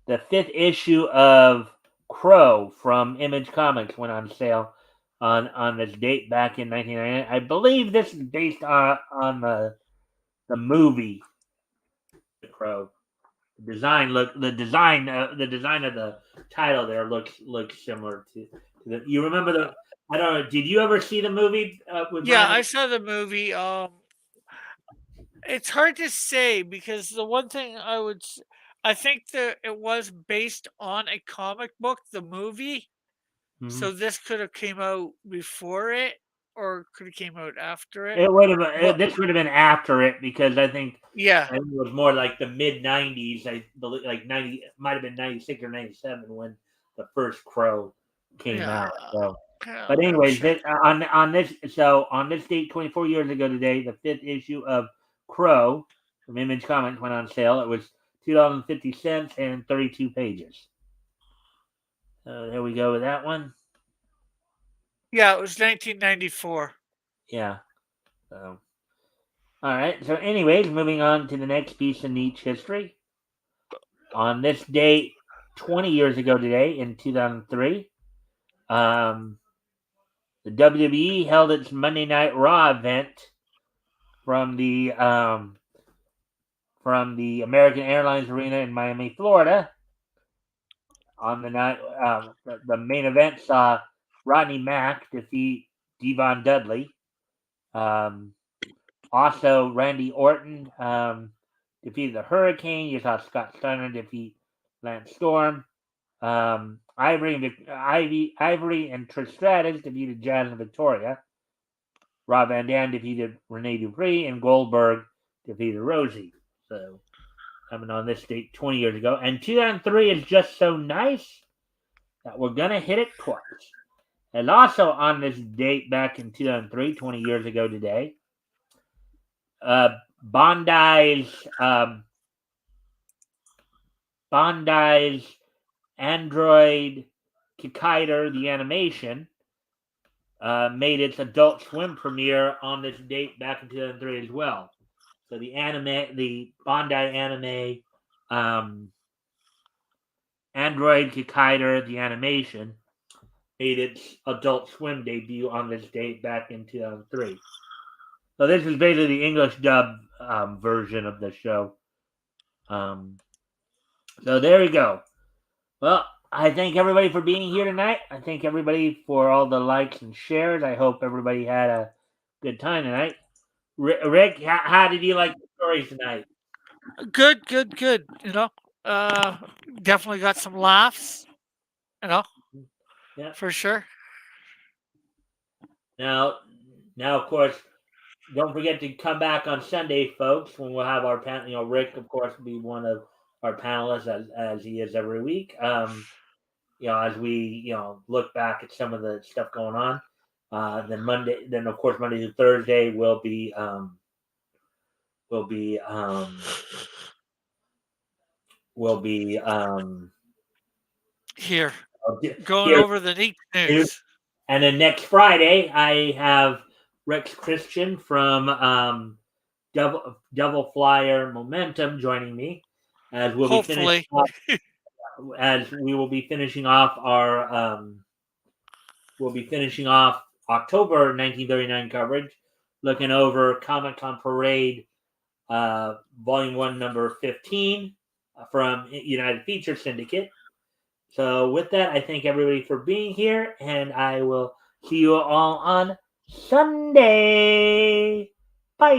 the 5th issue of Crow from Image Comics went on sale on this date back in 1999. I believe this is based on the movie Crow. The design of the title there looks similar to the. You remember the? I don't know. Did you ever see the movie with Yeah, Ryan? I saw the movie. It's hard to say because the one thing I think that it was based on a comic book, the movie. Mm-hmm. So this could have came out before it, or could have came out after it. It would have But this would have been after it because yeah, I think it was more like the mid '90s. I believe like '90 might have been '96 or '97 when the first Crow came yeah, out. So, yeah, but I'm anyways, sure. on this date 24 years ago today, the 5th issue of Crow from Image Comics went on sale. It was $2.50 and 32 pages. So there we go with that one. Yeah, it was 1994. Yeah. So all right. So anyways, moving on to the next piece of niche history. On this date 20 years ago today in 2003, um, the WWE held its Monday Night Raw event from the American Airlines Arena in Miami, Florida. On the night, the main event saw Rodney Mack defeat Devon Dudley. Um, Also, Randy Orton defeated the Hurricane. You saw Scott Steiner defeat Lance Storm. Ivory and Trish Stratus defeated Jazz and Victoria. Rob Van Dam defeated Rene Dupree, and Goldberg defeated Rosie. So, coming on this date 20 years ago. And 2003 is just so nice that we're going to hit it twice. And also on this date back in 2003, 20 years ago today, Bondi's Bondi's Android Kikaider, the animation, made its Adult Swim premiere on this date back in 2003 as well. So the Bondi anime, Android Kikaider, the animation, made its Adult Swim debut on this date back in 2003. So this is basically the English dub version of the show. So there we go. Well, I thank everybody for being here tonight. I thank everybody for all the likes and shares. I hope everybody had a good time tonight. Rick, how did you like the stories tonight? Good, good, good. Uh, definitely got some laughs. You know, Yeah. for sure. Now, of course, don't forget to come back on Sunday, folks, when we'll have our panel. Rick, of course, will be one of our panelists as he is every week. As we look back at some of the stuff going on. Then of course Monday to Thursday will be will be Here, going here, over the neat news. and then next Friday I have Rex Christian from Devil Flyer Momentum joining me as Hopefully, we will be finishing off our October 1939 coverage, looking over Comic Con Parade Volume 1, Number 15 from United Feature Syndicate. So, with that, I thank everybody for being here, and I will see you all on Sunday. Bye.